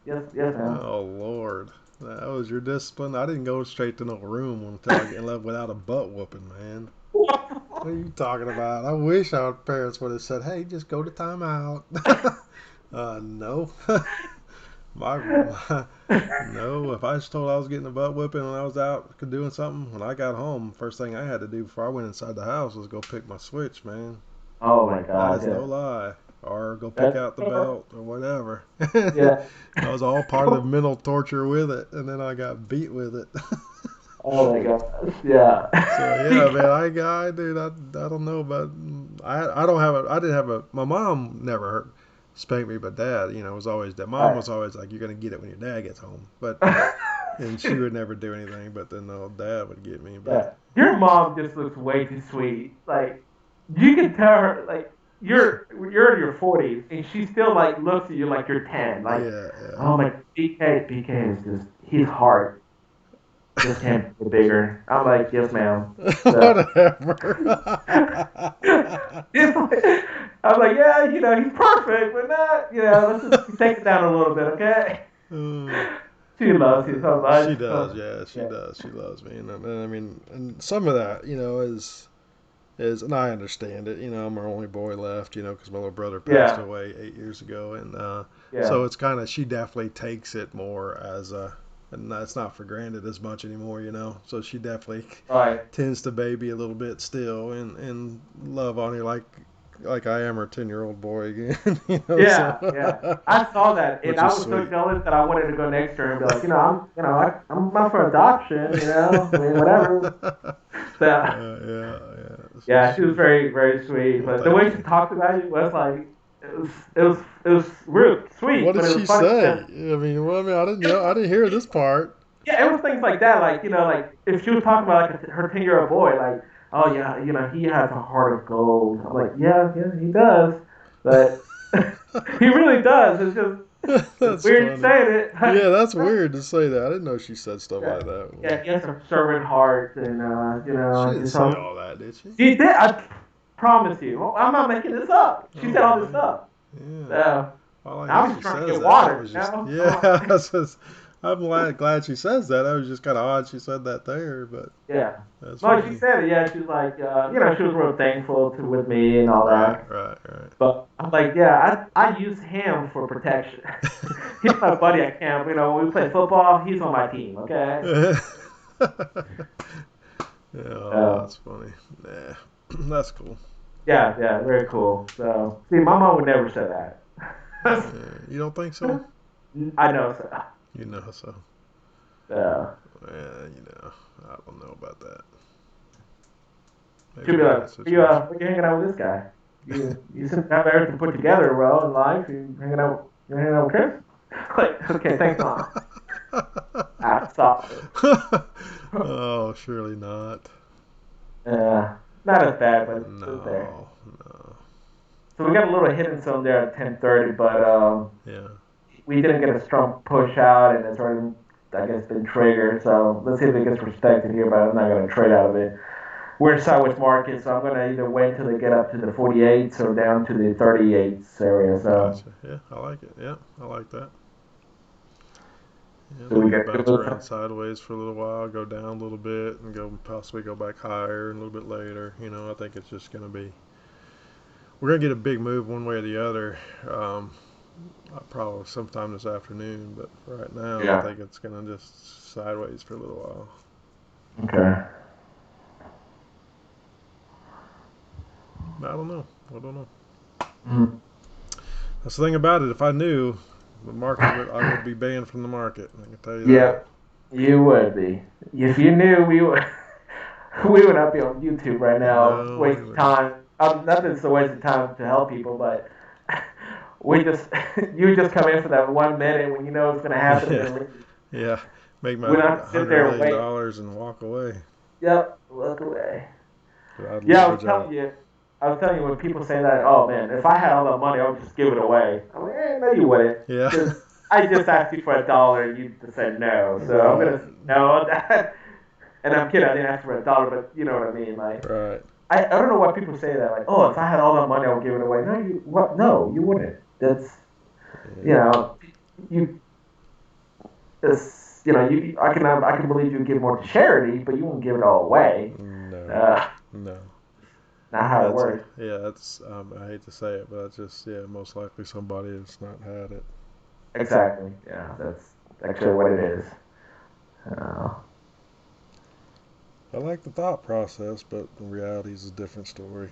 Yes, ma'am. Oh, Lord. That was your discipline? I didn't go straight to no room until I get left without a butt whooping, man. What are you talking about? I wish our parents would have said, hey, just go to timeout. No. No, if I was told I was getting a butt whipping when I was out doing something, when I got home, first thing I had to do before I went inside the house was go pick my switch, man. Oh, my God. That is no lie. Or go pick out the belt or whatever. Yeah. That was all part of the mental torture with it, and then I got beat with it. Oh, my God. Yeah. So, yeah, man, I don't know about, I didn't have my mom never spanked me, but dad, was always, that mom was always like, you're going to get it when your dad gets home. But, and she would never do anything, but then dad would get me. But your mom just looks way too sweet. Like, you can tell her, like, you're in your 40s, and she still, like, looks at you like you're 10. Like, oh, my, BK is just, he's hard. Just can't be bigger. I'm like, yes, ma'am. So. Whatever. I'm like, yeah, he's perfect, but not, let's just take it down a little bit, okay? She loves you so much. She does, yeah, she does. She loves me, and I mean, and some of that, is, and I understand it. I'm our only boy left, because my little brother passed away 8 years ago, and so it's kind of, she definitely takes it more as a. And that's not for granted as much anymore, So she definitely tends to baby a little bit still and love on you like like I am her 10-year-old boy again. Yeah, yeah. I saw that, and Which I is was so sweet. jealous that I wanted to go next to her and be like, I'm up for adoption. I mean, whatever. So, Yeah. She's yeah, she was sweet. very, very sweet. Well, But the thank way she you. talked about you was like, it was real What sweet, did but it was she funny say? because I didn't know. I didn't hear this part. yeah, it was things like that. Like, like if she was talking about like her 10-year-old boy, like, oh yeah, he has a heart of gold. I'm like, yeah, he does, but he really does. It's just it's That's weird funny. saying it, Yeah, but that's weird to say that. I didn't know she said stuff yeah, like that. yeah, he has a servant heart, and She didn't just say so all that, did she? she did. I promise you, I'm not making this up. She said Oh all this man. stuff. Yeah. So All I I hear was she trying to says get that. That water, was you just know. I'm yeah. like, I'm glad she says that. That was just kind of odd she said that there, but yeah. that's No, she funny. said it. Yeah, she was like, she was real thankful with me and all Right, that. right, right. But I'm like, yeah, I use him for protection. He's my buddy at camp. When we play football, he's on my team. Okay. Yeah, oh, Uh, that's funny. Nah, that's cool. yeah, very cool. So, see, my mom would never say that. You don't think so? I know. So, You know so. uh, Yeah, I don't know about that. she'll Maybe be in that like, situation. what you hanging out with this guy? You seem to have everything put together well in life. You hanging out with Chris? Like, okay, thanks, mom. Ah, stop it. Oh, surely not. Not as bad, but it's there. No, no. So we got a little hidden zone there at 10:30, but Yeah. we didn't get a strong push out, and it's already, I guess, been triggered. So let's see if it gets respected here, but I'm not going to trade out of it. We're in sideways market, so I'm going to either wait until they get up to the 48s or down to the 38s area. So, Gotcha. Yeah, I like it. Yeah, I like that. Yeah, so we maybe got bounce around good. sideways for a little while, go down a little bit, and possibly go back higher a little bit later. I think it's just going to be. We're going to get a big move one way or the other. Probably sometime this afternoon, but right now I Yeah. think it's going to just sideways for a little while. Okay. I don't know. I don't know. Mhm. That's the thing about it. If I knew, I would be banned from the market. I can tell you that. Yeah, you would be. If you knew, we would. We would not be on YouTube right now No, we wasting wouldn't. time. Not that it's a waste of time to help people, but we just you just come in for that 1 minute when you know it's going to happen and Yeah, then leave. yeah. Make my We don't have to sit $100 there and million wait. and walk away. Yep, look away. But I'd Yeah, leverage out. I was telling you when people say that, oh man, if I had all that money, I would just give it away. I'm like, no, you wouldn't, Yeah. because I just asked you for $1, and you just said no. So I'm Right. gonna say no on that. And I'm kidding, I didn't ask for $1, but you know what I mean. Like, Right. I don't know why people say that. Like, oh, if I had all that money, I would give it away. No, you what? No, you wouldn't. That's you Yeah. know, you it's I can believe you give more to charity, but you won't give it all away. No. Uh, No. not how it That's works. that's I hate to say it, but that's just most likely somebody that's not had it. Exactly. Yeah, that's actually what it is. Uh, I like the thought process, but the reality is a different story.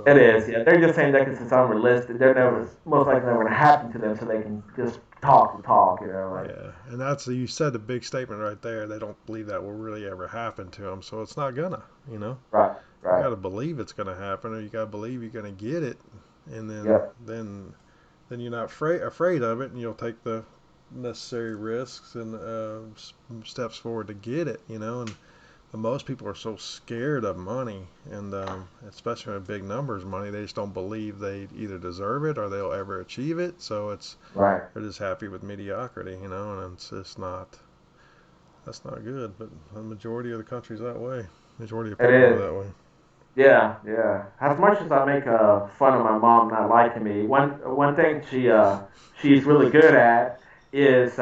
it So is. Yeah, they're just saying that because it's unrealistic. They're never most likely never going to happen to them, so they can just talk and talk. Like yeah, and you said a big statement right there. They don't believe that will really ever happen to them, so it's not gonna. right, You right. got to believe it's gonna happen, or you got to believe you're gonna get it, and Yep. then you're not afraid of it, and you'll take the necessary risks and steps forward to get it. And most people are so scared of money, and especially when big numbers of money, they just don't believe they either deserve it or they'll ever achieve it. So Right. they're just happy with mediocrity, and it's just not. That's not good. But the majority of the country's that way. Majority of It people are is. that way. Yeah, yeah. As much as I make fun of my mom not liking me, one thing she's really good at is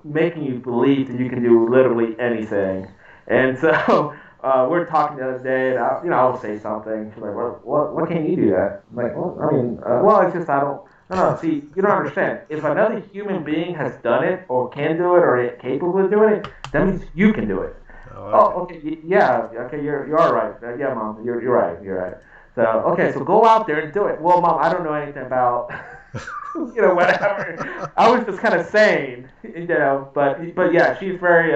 making you believe that you can do literally anything. And so we are talking the other day, and I will say something. She's like, "Well, what can you do that?" I'm like, well, I mean, well, it's just I don't. No. See, you don't understand. If another human being has done it, or can do it, or is capable of doing it, that means you can do it. I like it. Oh, okay. Yeah. Okay. You are right. Yeah, mom. You're right. You're right. So, okay, so go out there and do it. Well, Mom, I don't know anything about, whatever. I was just kind of saying, but yeah, she's very,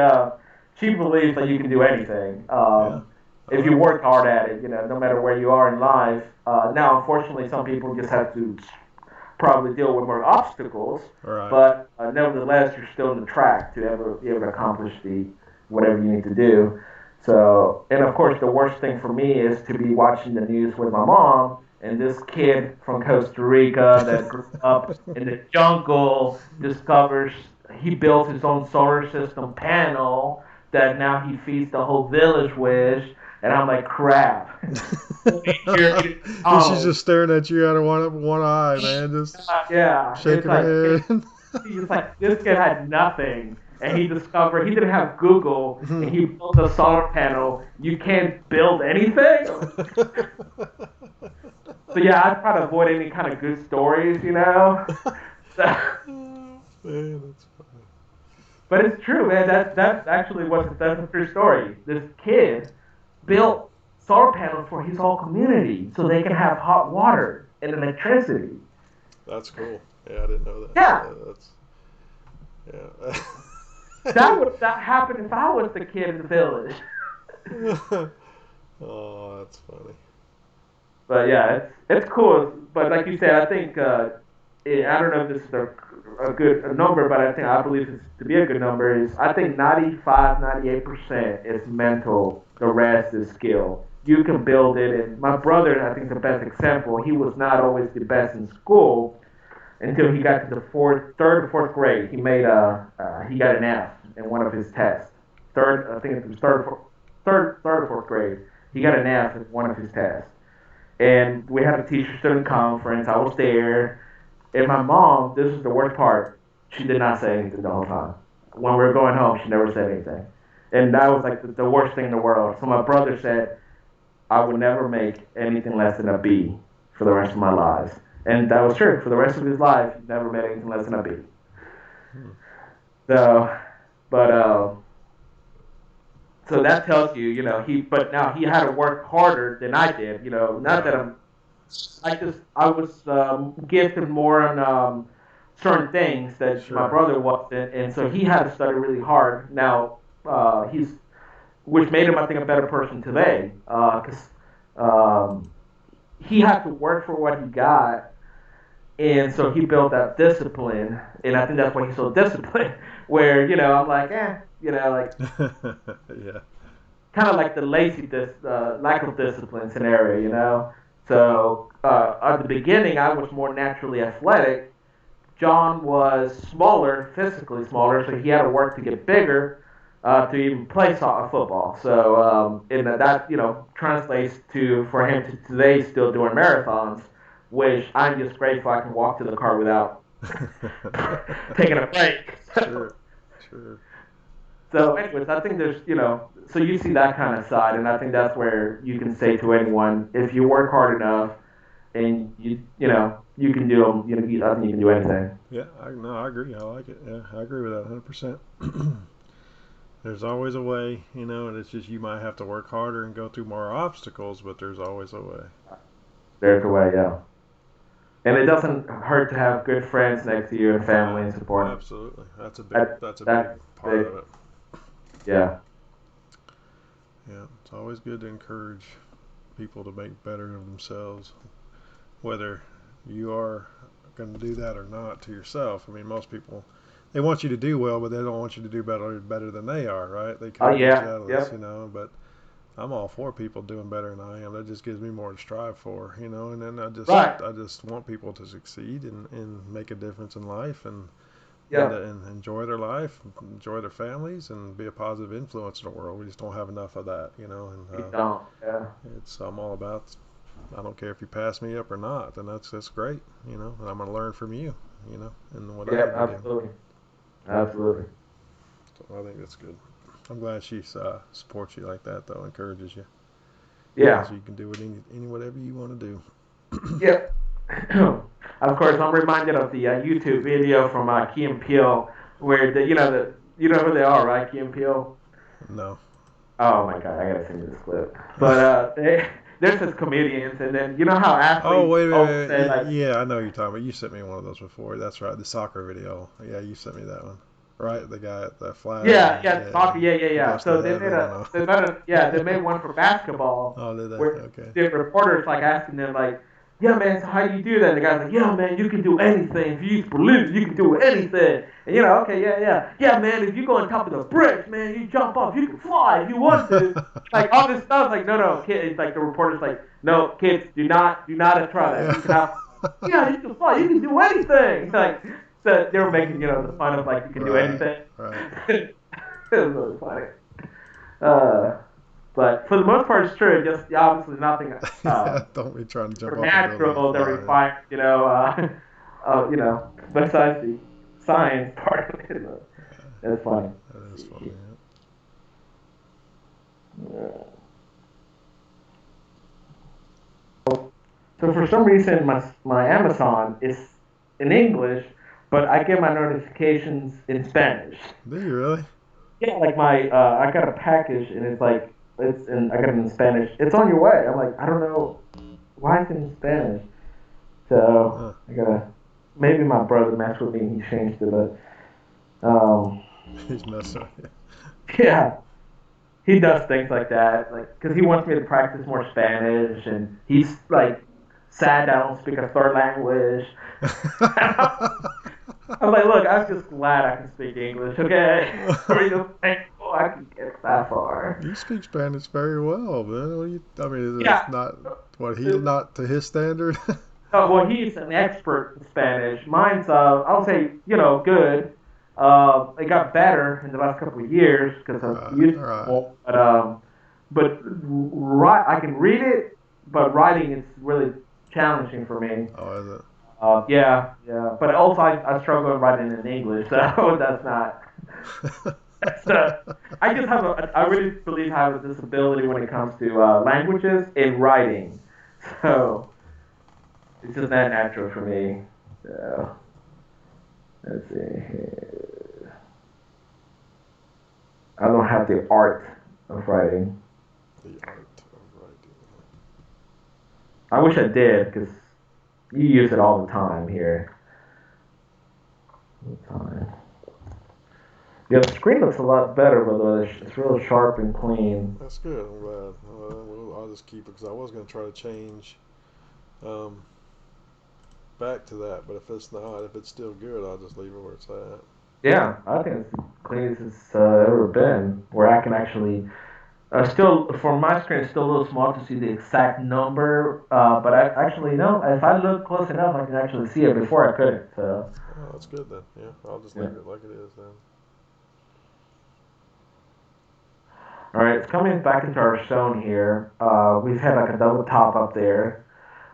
she believes that you can do anything. Yeah. If you work hard at it, no matter where you are in life. Now, unfortunately, some people just have to probably deal with more obstacles, Right. but nevertheless, you're still on the track to ever be able to accomplish whatever you need to do. So, and of course, the worst thing for me is to be watching the news with my mom and this kid from Costa Rica that grew up in the jungle discovers he built his own solar system panel that now he feeds the whole village with. And I'm like, crap. She's just staring at you out of one eye, man. Just Yeah. shaking her head. He's like, this kid had nothing. And he discovered he didn't have Google, and he built a solar panel. You can't build anything. So yeah, I try to avoid any kind of good stories, Man, that's funny. But it's true, man. That's actually that's a true story. This kid built solar panels for his whole community so they can have hot water and electricity. That's cool. Yeah, I didn't know that. Yeah. Yeah. That would not happen if I was the kid in the village. Oh, that's funny. But yeah, it's cool. But like you said, I think I don't know if this is a good number, but I believe it's to be a good number. Is I think 98% is mental. The rest is skill. You can build it. And my brother, I think, is the best example. He was not always the best in school until he got to the third or fourth grade. He he got an F in one of his tests. I think it was third or fourth grade. He got an F in one of his tests. And we had a teacher-student conference. I was there. And my mom, this is the worst part, she did not say anything the whole time. When we were going home, she never said anything. And that was like the worst thing in the world. So my brother said, I would never make anything less than a B for the rest of my life. And that was true. For the rest of his life, he never made anything less than a B. So that tells you, but now he had to work harder than I did, not that I was gifted more on certain things that my brother wasn't, and so he had to study really hard. Now, which made him, I think, a better person today, because he had to work for what he got, and so he built that discipline, and I think that's why he's so disciplined, where, I'm like, like, yeah, kind of like the lack of discipline scenario, So at the beginning, I was more naturally athletic. John was physically smaller, so he had to work to get bigger to even play football. So that translates for him to today still doing marathons, which I'm just grateful I can walk to the car without taking a break. Sure. So anyways, I think there's, so you see that kind of side, and I think that's where you can say to anyone, if you work hard enough and you can do them, I think you can do anything. Yeah, I agree. I like it. Yeah, I agree with that 100%. There's always a way, and it's just you might have to work harder and go through more obstacles, but there's always a way. There's a way, yeah. And it doesn't hurt to have good friends next to you and family and support. Absolutely. That's a big part of it. Yeah. Yeah, it's always good to encourage people to make better of themselves, whether you are going to do that or not to yourself. I mean, most people, they want you to do well, but they don't want you to do better than they are, right? They kind of get you out of this, but I'm all for people doing better than I am. That just gives me more to strive for, and then I just want people to succeed and make a difference in life and enjoy their life, enjoy their families, and be a positive influence in the world. We just don't have enough of that, I'm all about, I don't care if you pass me up or not, then that's great, and I'm going to learn from you, and what I absolutely. Absolutely. So I think that's good. I'm glad she supports you like that, though, encourages you. Yeah. So you can do whatever you want to do. Yep. Of course, I'm reminded of the YouTube video from Key and Peele, where you know who they are, right? Key and Peele. No. Oh my God, I gotta send you this clip. But there's just comedians, and then you know how Oh, athletes wait a always say minute. like, Yeah, I know you're talking about. You sent me one of those before. That's right, the soccer video. Yeah, you sent me that one. Right, the guy at the flag. yeah, And, yeah, yeah, soccer, yeah, yeah, he yeah. goes to So they made heaven. a, they made a, yeah, they made one for basketball Oh, did they? where Okay. the reporters like asking them like, yeah, man, so how do you do that? And the guy's like, yeah, man, you can do anything. If you believe, you can do anything. And okay, yeah, yeah, yeah, man. If you go on top of the bricks, man, you jump off, you can fly if you want to. Like all this stuff, like no, kid. It's like the reporter's like, no, kids, do not try that. You cannot. Yeah, you can fly. You can do anything. Like so, they were making the fun of like you can do Right, anything. right. It was really funny. Uh, but for the most part, it's true. Just obviously nothing Don't be trying to jump off a building and supernatural that fly. requires, besides the science part of it. It's funny. That is funny. So for some reason, my Amazon is in English, but I get my notifications in Spanish. Do you really? Yeah, like my I got a package and I got it in Spanish. It's on your way. I'm like, I don't know why it's in Spanish. So I gotta maybe my brother messed with me and he changed it, but He's messing with you. yeah, he does things like that, like because he wants me to practice more Spanish, and he's like sad I don't speak a third language. I'm like, look, I'm just glad I can speak English, okay? Or you thankful I can get that far. You speak Spanish very well, man. What do you? I mean, Yeah. it's not not to his standard. Well, he's an expert in Spanish. Mine's, I'll say, good. It got better in the last couple of years because I've used it more. But I can read it, but writing is really challenging for me. Oh, is it? Yeah. But also, I struggle with writing in English, so that's not. I just I really believe I have a disability when it comes to languages and writing. So it's just not natural for me. So let's see. I don't have the art of writing. The art of writing. I wish I did because you use it all the time here. All the time. Yeah, the screen looks a lot better, by the way. It's real sharp and clean. That's good. I'm glad. I'll just keep it because I was going to try to change back to that, but if it's still good, I'll just leave it where it's at. Yeah, I think it's the cleanest it's ever been. Where I can actually, still for my screen, it's still a little small to see the exact number. But I actually no, if I look close enough, I can actually see it. Before I couldn't. So. Oh, that's good then. Yeah, I'll just leave it like it is then. All right, it's coming back into our zone here. We've had like a double top up there.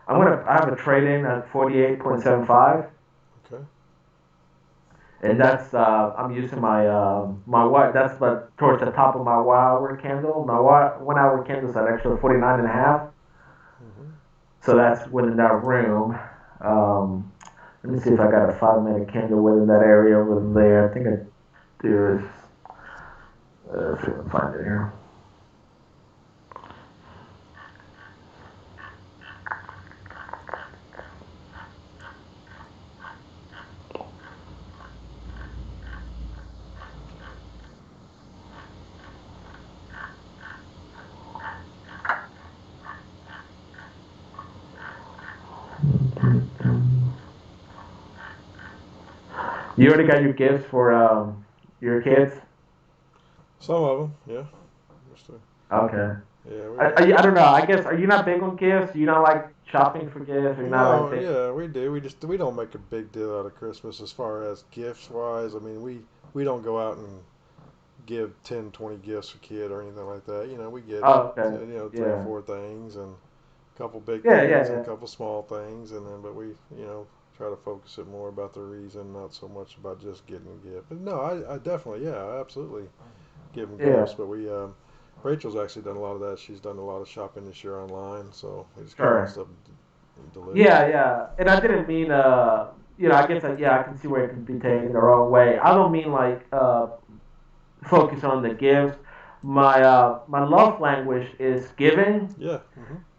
I have a trade in at 48.75. Okay. And that's I'm using my my that's towards the top of my 1 hour candle. My 1 hour candle is at actually 49 and a half. Mm-hmm. So that's within that room. Let me see if I got a 5-minute candle within that area over there. I think I do. Let's see if I can find it here. You already got your gifts for your kids? Some of them, yeah. Okay. Yeah. I don't know. I guess are you not big on gifts? You not like shopping for gifts? Or you not like yeah, we do. We don't make a big deal out of Christmas as far as gifts wise. I mean, we don't go out and give 10, 20 gifts a kid or anything like that. We get three or four things and a couple big things and a couple small things, and then but we try to focus it more about the reason, not so much about just getting a gift. But no, I definitely, I absolutely give them gifts. But we, Rachel's actually done a lot of that. She's done a lot of shopping this year online, so we just got stuff delivered. Yeah. And I didn't mean, I guess, I can see where it can be taken the wrong way. I don't mean like focus on the gifts. My love language is giving. Yeah.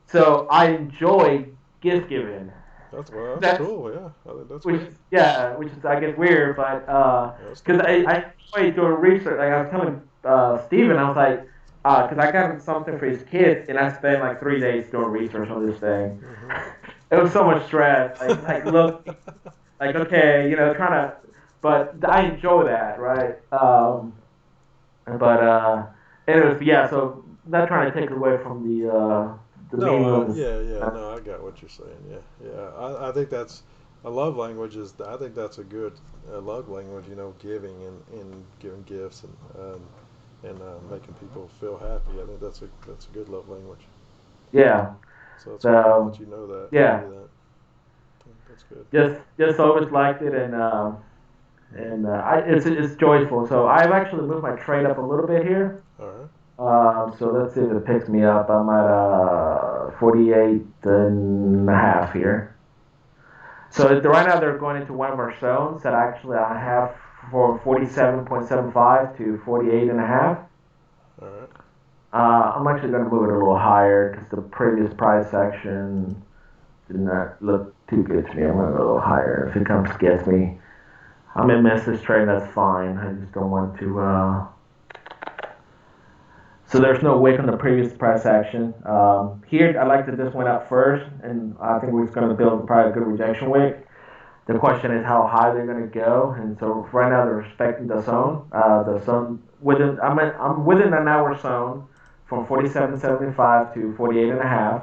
So I enjoy gift giving. That's That's cool. Yeah, I think that's which great. is yeah, which is I guess weird, but That's because cool. I enjoy doing research. Like I was telling Steven, I was like, because I got him something for his kids, and I spent like 3 days doing research on this thing. Hmm. It was so much stress. Like look, like okay, trying to, but I enjoy that, right? But anyways, yeah. So not trying to take away from the No, meaning of this. yeah. No, I got what you're saying. Yeah. I think that's a love language is. I think that's a good love language. Giving and giving gifts and making people feel happy. I think that's a good love language. Yeah. So it's cool that So you know that you yeah, do that. That's good. just always liked it, and it's joyful. So I've actually moved my trade up a little bit here. All right. So let's see if it picks me up. I'm at 48 and a half here. So right now they're going into one of our zones that actually I have for 47.75 to 48 and a half. All right. I'm actually going to move it a little higher because the previous price action did not look too good to me. I'm going to go a little higher. If it comes gets me, I may miss this trade. That's fine. I just don't want to. So there's no wick on the previous price action. Here, I like that this went up first, and I think we're going to build probably a good rejection wick. The question is how high they're going to go, and so right now they're respecting the zone. The zone within I'm within an hour zone from 47.75 to 48 and a half.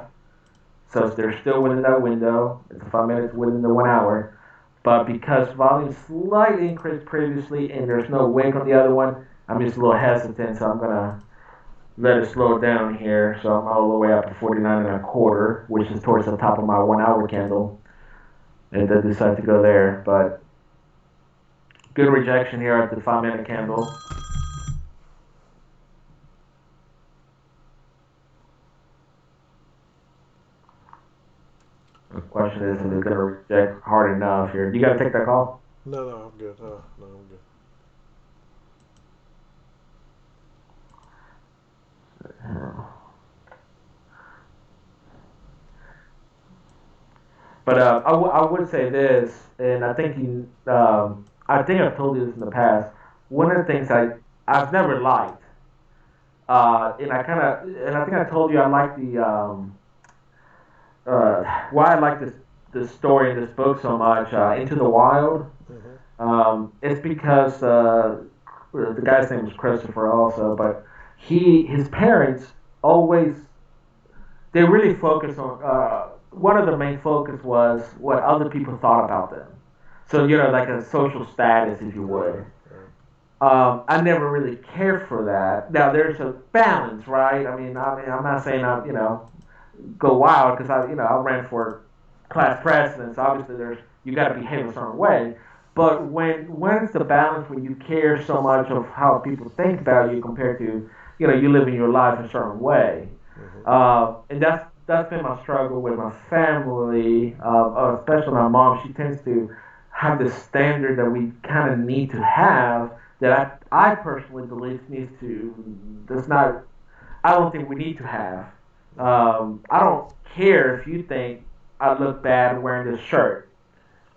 So they're still within that window. It's 5 minutes within the 1 hour. But because volume slightly increased previously and there's no wick on the other one, I'm just a little hesitant. So I'm gonna let it slow down here. So I'm all the way up to 49 and a quarter, which is towards the top of my 1 hour candle. And then decide to go there. But good rejection here at the 5 minute candle. The question is it going to reject hard enough here? You got to take that call? No, I'm good. No, I'm good. But I would say this, and I think I've told you this in the past. One of the things I've never liked, and I think I told you I like why I like this story in this book so much, Into the Wild. Hmm. It's because the guy's name was Christopher also, but his parents always they really focus on one of the main focus was what other people thought about them. So like a social status, if you Right. would. Right. I never really cared for that. Now there's a balance, right? I mean, I'm not saying I go wild because I ran for class presidents. Obviously, there's you got to behave a certain way. But when's the balance when you care so much of how people think about you compared to you living your life a certain way, Hmm. and that's been my struggle with my family, especially my mom. She tends to have this standard that we kind of need to have that I personally believe needs to does not I don't think we need to have. Hmm. I don't care if you think I look bad wearing this shirt.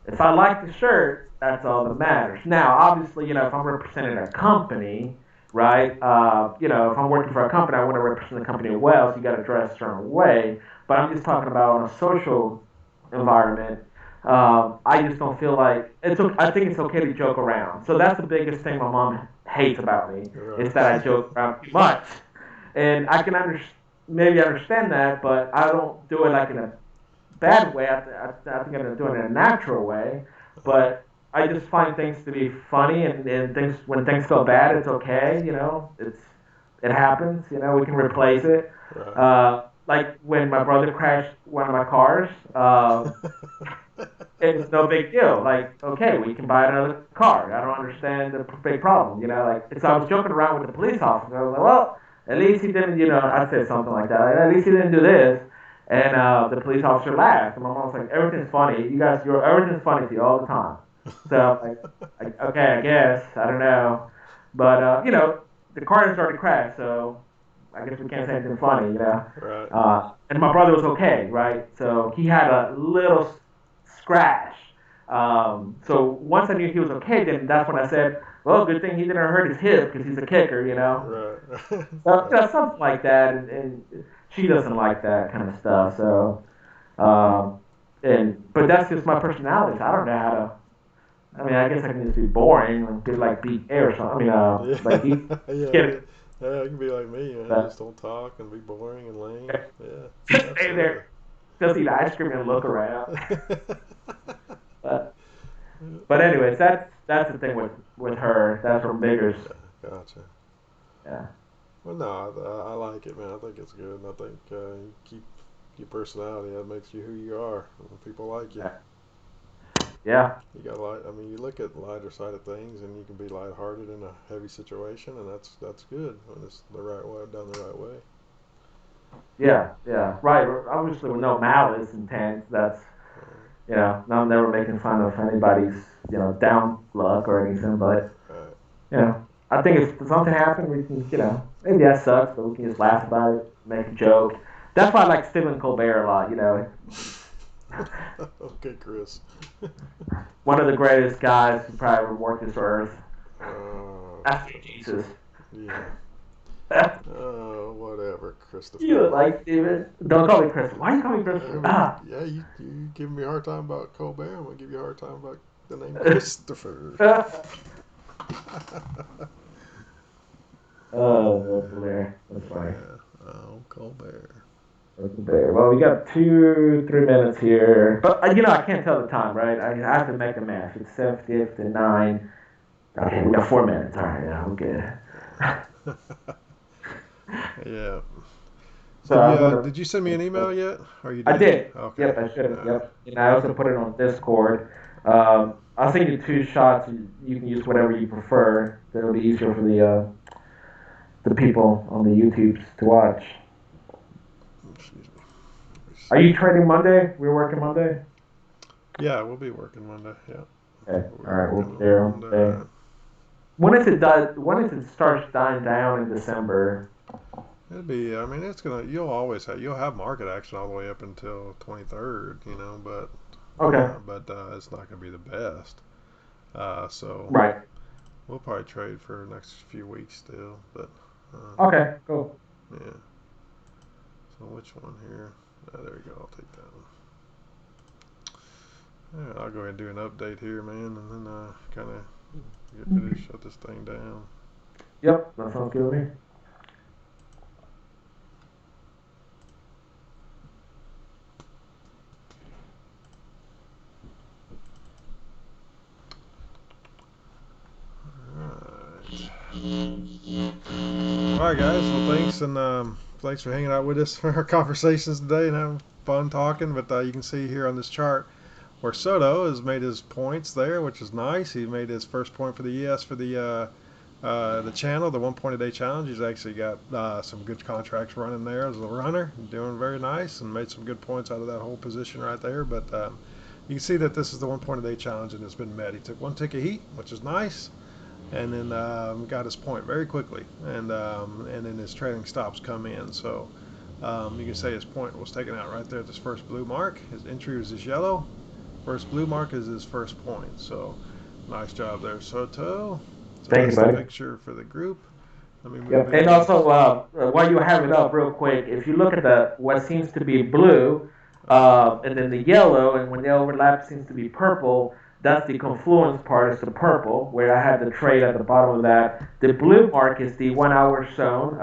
If I like the shirt, that's all that matters. Now, obviously, if I'm representing a company, right? If I'm working for a company, I want to represent the company well, so you got to dress a certain way. But I'm just talking about on a social environment. I just don't feel like it's. I think it's okay to joke around. So that's the biggest thing my mom hates about me is Right. that I joke around too much, and I can maybe understand that, but I don't do it like in a bad way. I think I'm doing it in a natural way, Uh-huh. but I just find things to be funny, and things when things go bad, it's okay. It happens. We can replace it. Right. Like when my brother crashed one of my cars, it was no big deal. Like, okay, we can buy another car. I don't understand the big problem. So I was joking around with the police officer. I was like, well, at least he didn't, I said something like that. Like, at least he didn't do this. And the police officer laughed. And my mom was like, everything's funny. Everything's funny to you all the time. So okay, I guess. I don't know. But, the car had started to crash. So I guess we can't say anything funny, you know. Right. And my brother was okay, right? So he had a little scratch. So once I knew he was okay, then that's when I said, well, good thing he didn't hurt his hip because he's a kicker, you know. Right. So, you know, something like that. And she doesn't like that kind of stuff. So, um, but that's just my personality. So I don't know how to. I mean, I guess I can just be boring and be like BK or something. I mean, like you Yeah. get Yeah, you can be like me, man. Just don't talk and be boring and lame. Yeah. just stay there, just eat ice cream and look around. But, but anyways, that's the thing with her. That's her biggest. Gotcha. Yeah. Well, no, I like it, man. I think it's good, and I think you keep your personality. That makes you who you are. And people like you. Yeah. You got light. I mean, you look at the lighter side of things, and you can be lighthearted in a heavy situation, and that's good when it's the right way, done the right way. Yeah. Yeah. Right. Obviously, with no malice intent. That's you know, I'm never making fun of anybody's down luck or anything, but Right. you know, I think if something happened, we can maybe that sucks, but we can just laugh about it, make a joke. That's why I like Stephen Colbert a lot. You know, Okay, Chris. one of the greatest guys who probably ever walked this earth. After Jesus. Yeah. Whatever, Christopher. You look like Steven. Don't call me Christopher. Why you call me Christopher? Yeah, you give me a hard time about Colbert. I'm gonna give you a hard time about the name Christopher. Oh, Colbert. That's funny. Yeah. Oh, Colbert. Colbert. Well, we got 2-3 minutes here, but I can't tell the time, right? I have to make the math. It's 7:59. Okay, we got 4 minutes. All right, yeah, I'm good. Yeah. So did you send me an email yet? Or you did? I did. Okay. Yep, I should have. Yep. And I also put it on Discord. I'll send you 2 shots. You can use whatever you prefer. That'll be easier for the people on the YouTubes to watch. Excuse me. Are you trading Monday? We're working Monday? Yeah, we'll be working Monday. Yeah. Okay. All right, we'll be there on Monday. When is it starts dying down in December? It'll be. I mean, you'll have market action all the way up until 23rd. But Okay. It's not going to be the best. So Right. we'll probably trade for the next few weeks still. But okay. Cool. yeah. So which one here? There we go. I'll take that one. Yeah, I'll go ahead and do an update here, man, and then kind of get ready to shut this thing down. Yep, that sounds good to me. All right, guys. Well, thanks, and thanks for hanging out with us for our conversations today and having fun talking. But you can see here on this chart where Soto has made his points there, which is nice. He made his first point for the ES for the channel, the 1 point a day challenge. He's actually got some good contracts running there as a runner, doing very nice, and made some good points out of that whole position right there. But you can see that this is the 1 point a day challenge, and it's been met. He took 1 tick of heat, which is nice, and then got his point very quickly, and then his trailing stops come in. So you can say his point was taken out right there at this first blue mark. His entry was his yellow. First blue mark is his first point. So nice job there, Soto. So Thank you, that's the buddy. picture for the group. Let me move Yep. it. And also, while you have it up, real quick, if you look at what seems to be blue, and then the yellow, and when they overlap, seems to be purple. That's the confluence part. Is the purple, where I have the trade at the bottom of that. The blue mark is the 1 hour zone,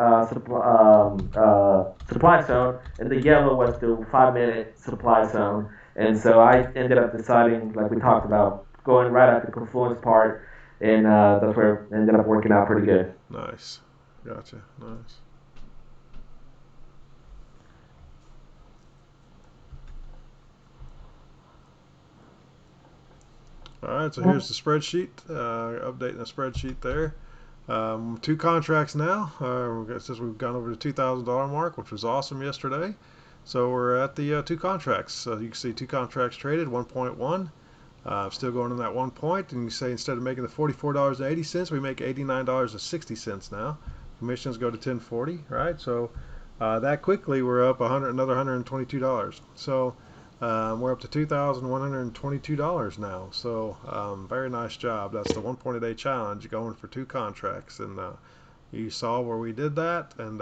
supply zone, and the yellow was the 5-minute supply zone. And so I ended up deciding, like we talked about, going right at the confluence part, and that's where it ended up working out pretty good. Nice. Gotcha. Nice. All right, so here's the spreadsheet, updating the spreadsheet there. 2 contracts now. Since we've gone over the $2,000 mark, which was awesome yesterday. So we're at the 2 contracts. So you can see 2 contracts traded, 1.1. Still going on that 1 point, and you say instead of making the $44.80, we make $89.60 now. commissions go to 1040, right? So that quickly we're up another $122. So we're up to $2,122 now. So very nice job. That's the 1 point a day challenge, going for 2 contracts. And you saw where we did that, and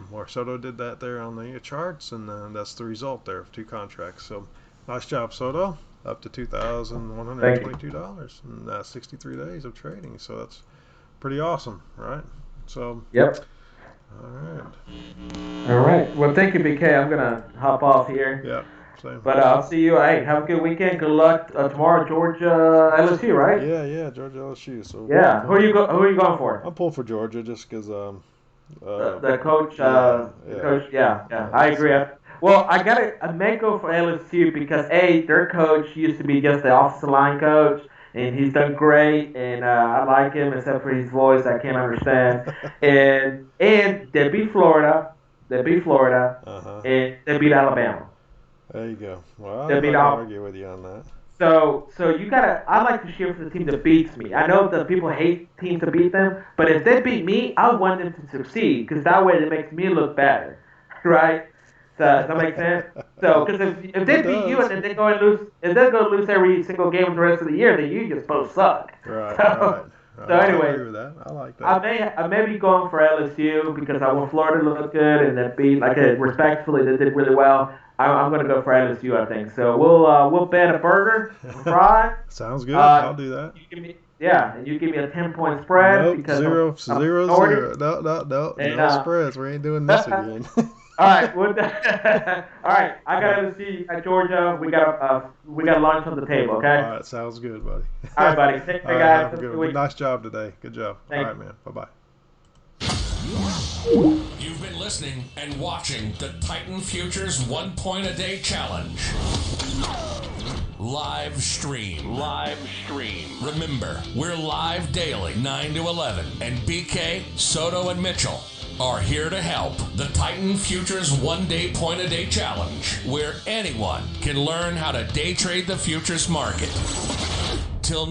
where Soto did that there on the charts, and that's the result there of 2 contracts. So nice job, Soto. Up to $2,122 in 63 days of trading. So that's pretty awesome, right? So Yep. all right. All right. Well, thank you, BK. I'm gonna hop off here. Yeah. Same. But I'll see you. Hey, have a good weekend. Good luck tomorrow, Georgia LSU, right? Yeah, Georgia LSU. So Yeah. Who are you going for? I'm pulling for Georgia just because The coach. Coach. Yeah. I agree. Well, I may go for LSU because their coach used to be just the offensive line coach, and he's done great, and I like him except for his voice I can't understand. and they beat Florida. And they beat Alabama. There you go. Well, They I'm beat not all- gonna argue with you on that. So you gotta. I like to cheer for the team that beats me. I know that people hate teams that beat them, but if they beat me, I want them to succeed because that way it makes me look better, right? So, does that make sense? So, because if they beat you and then they go and lose, if they go lose every single game for the rest of the year, then you just both suck. Right. So, I anyway, agree with that. I like that. I may be going for LSU because I want Florida to look good and they beat respectfully they did really well. I'm going to go for LSU, I think. So we'll bet a burger, fry. Sounds good. I'll do that. You give me, and you give me a 10-point spread Nope, because zero. I'm No, And, no spreads. We ain't doing this again. All right, all right. I got LSU at Georgia. We got lunch on the table. Okay. All right, sounds good, buddy. All right, buddy. Take care, All right, guys. have a good one. Nice job today. Good job. Thank All right, man. Bye-bye. You've been listening and watching the Titan Futures 1 Point a Day Challenge. Live stream. Remember, we're live daily, 9 to 11, and BK, Soto, and Mitchell are here to help. The Titan Futures 1 Day Point a Day Challenge, where anyone can learn how to day trade the futures market.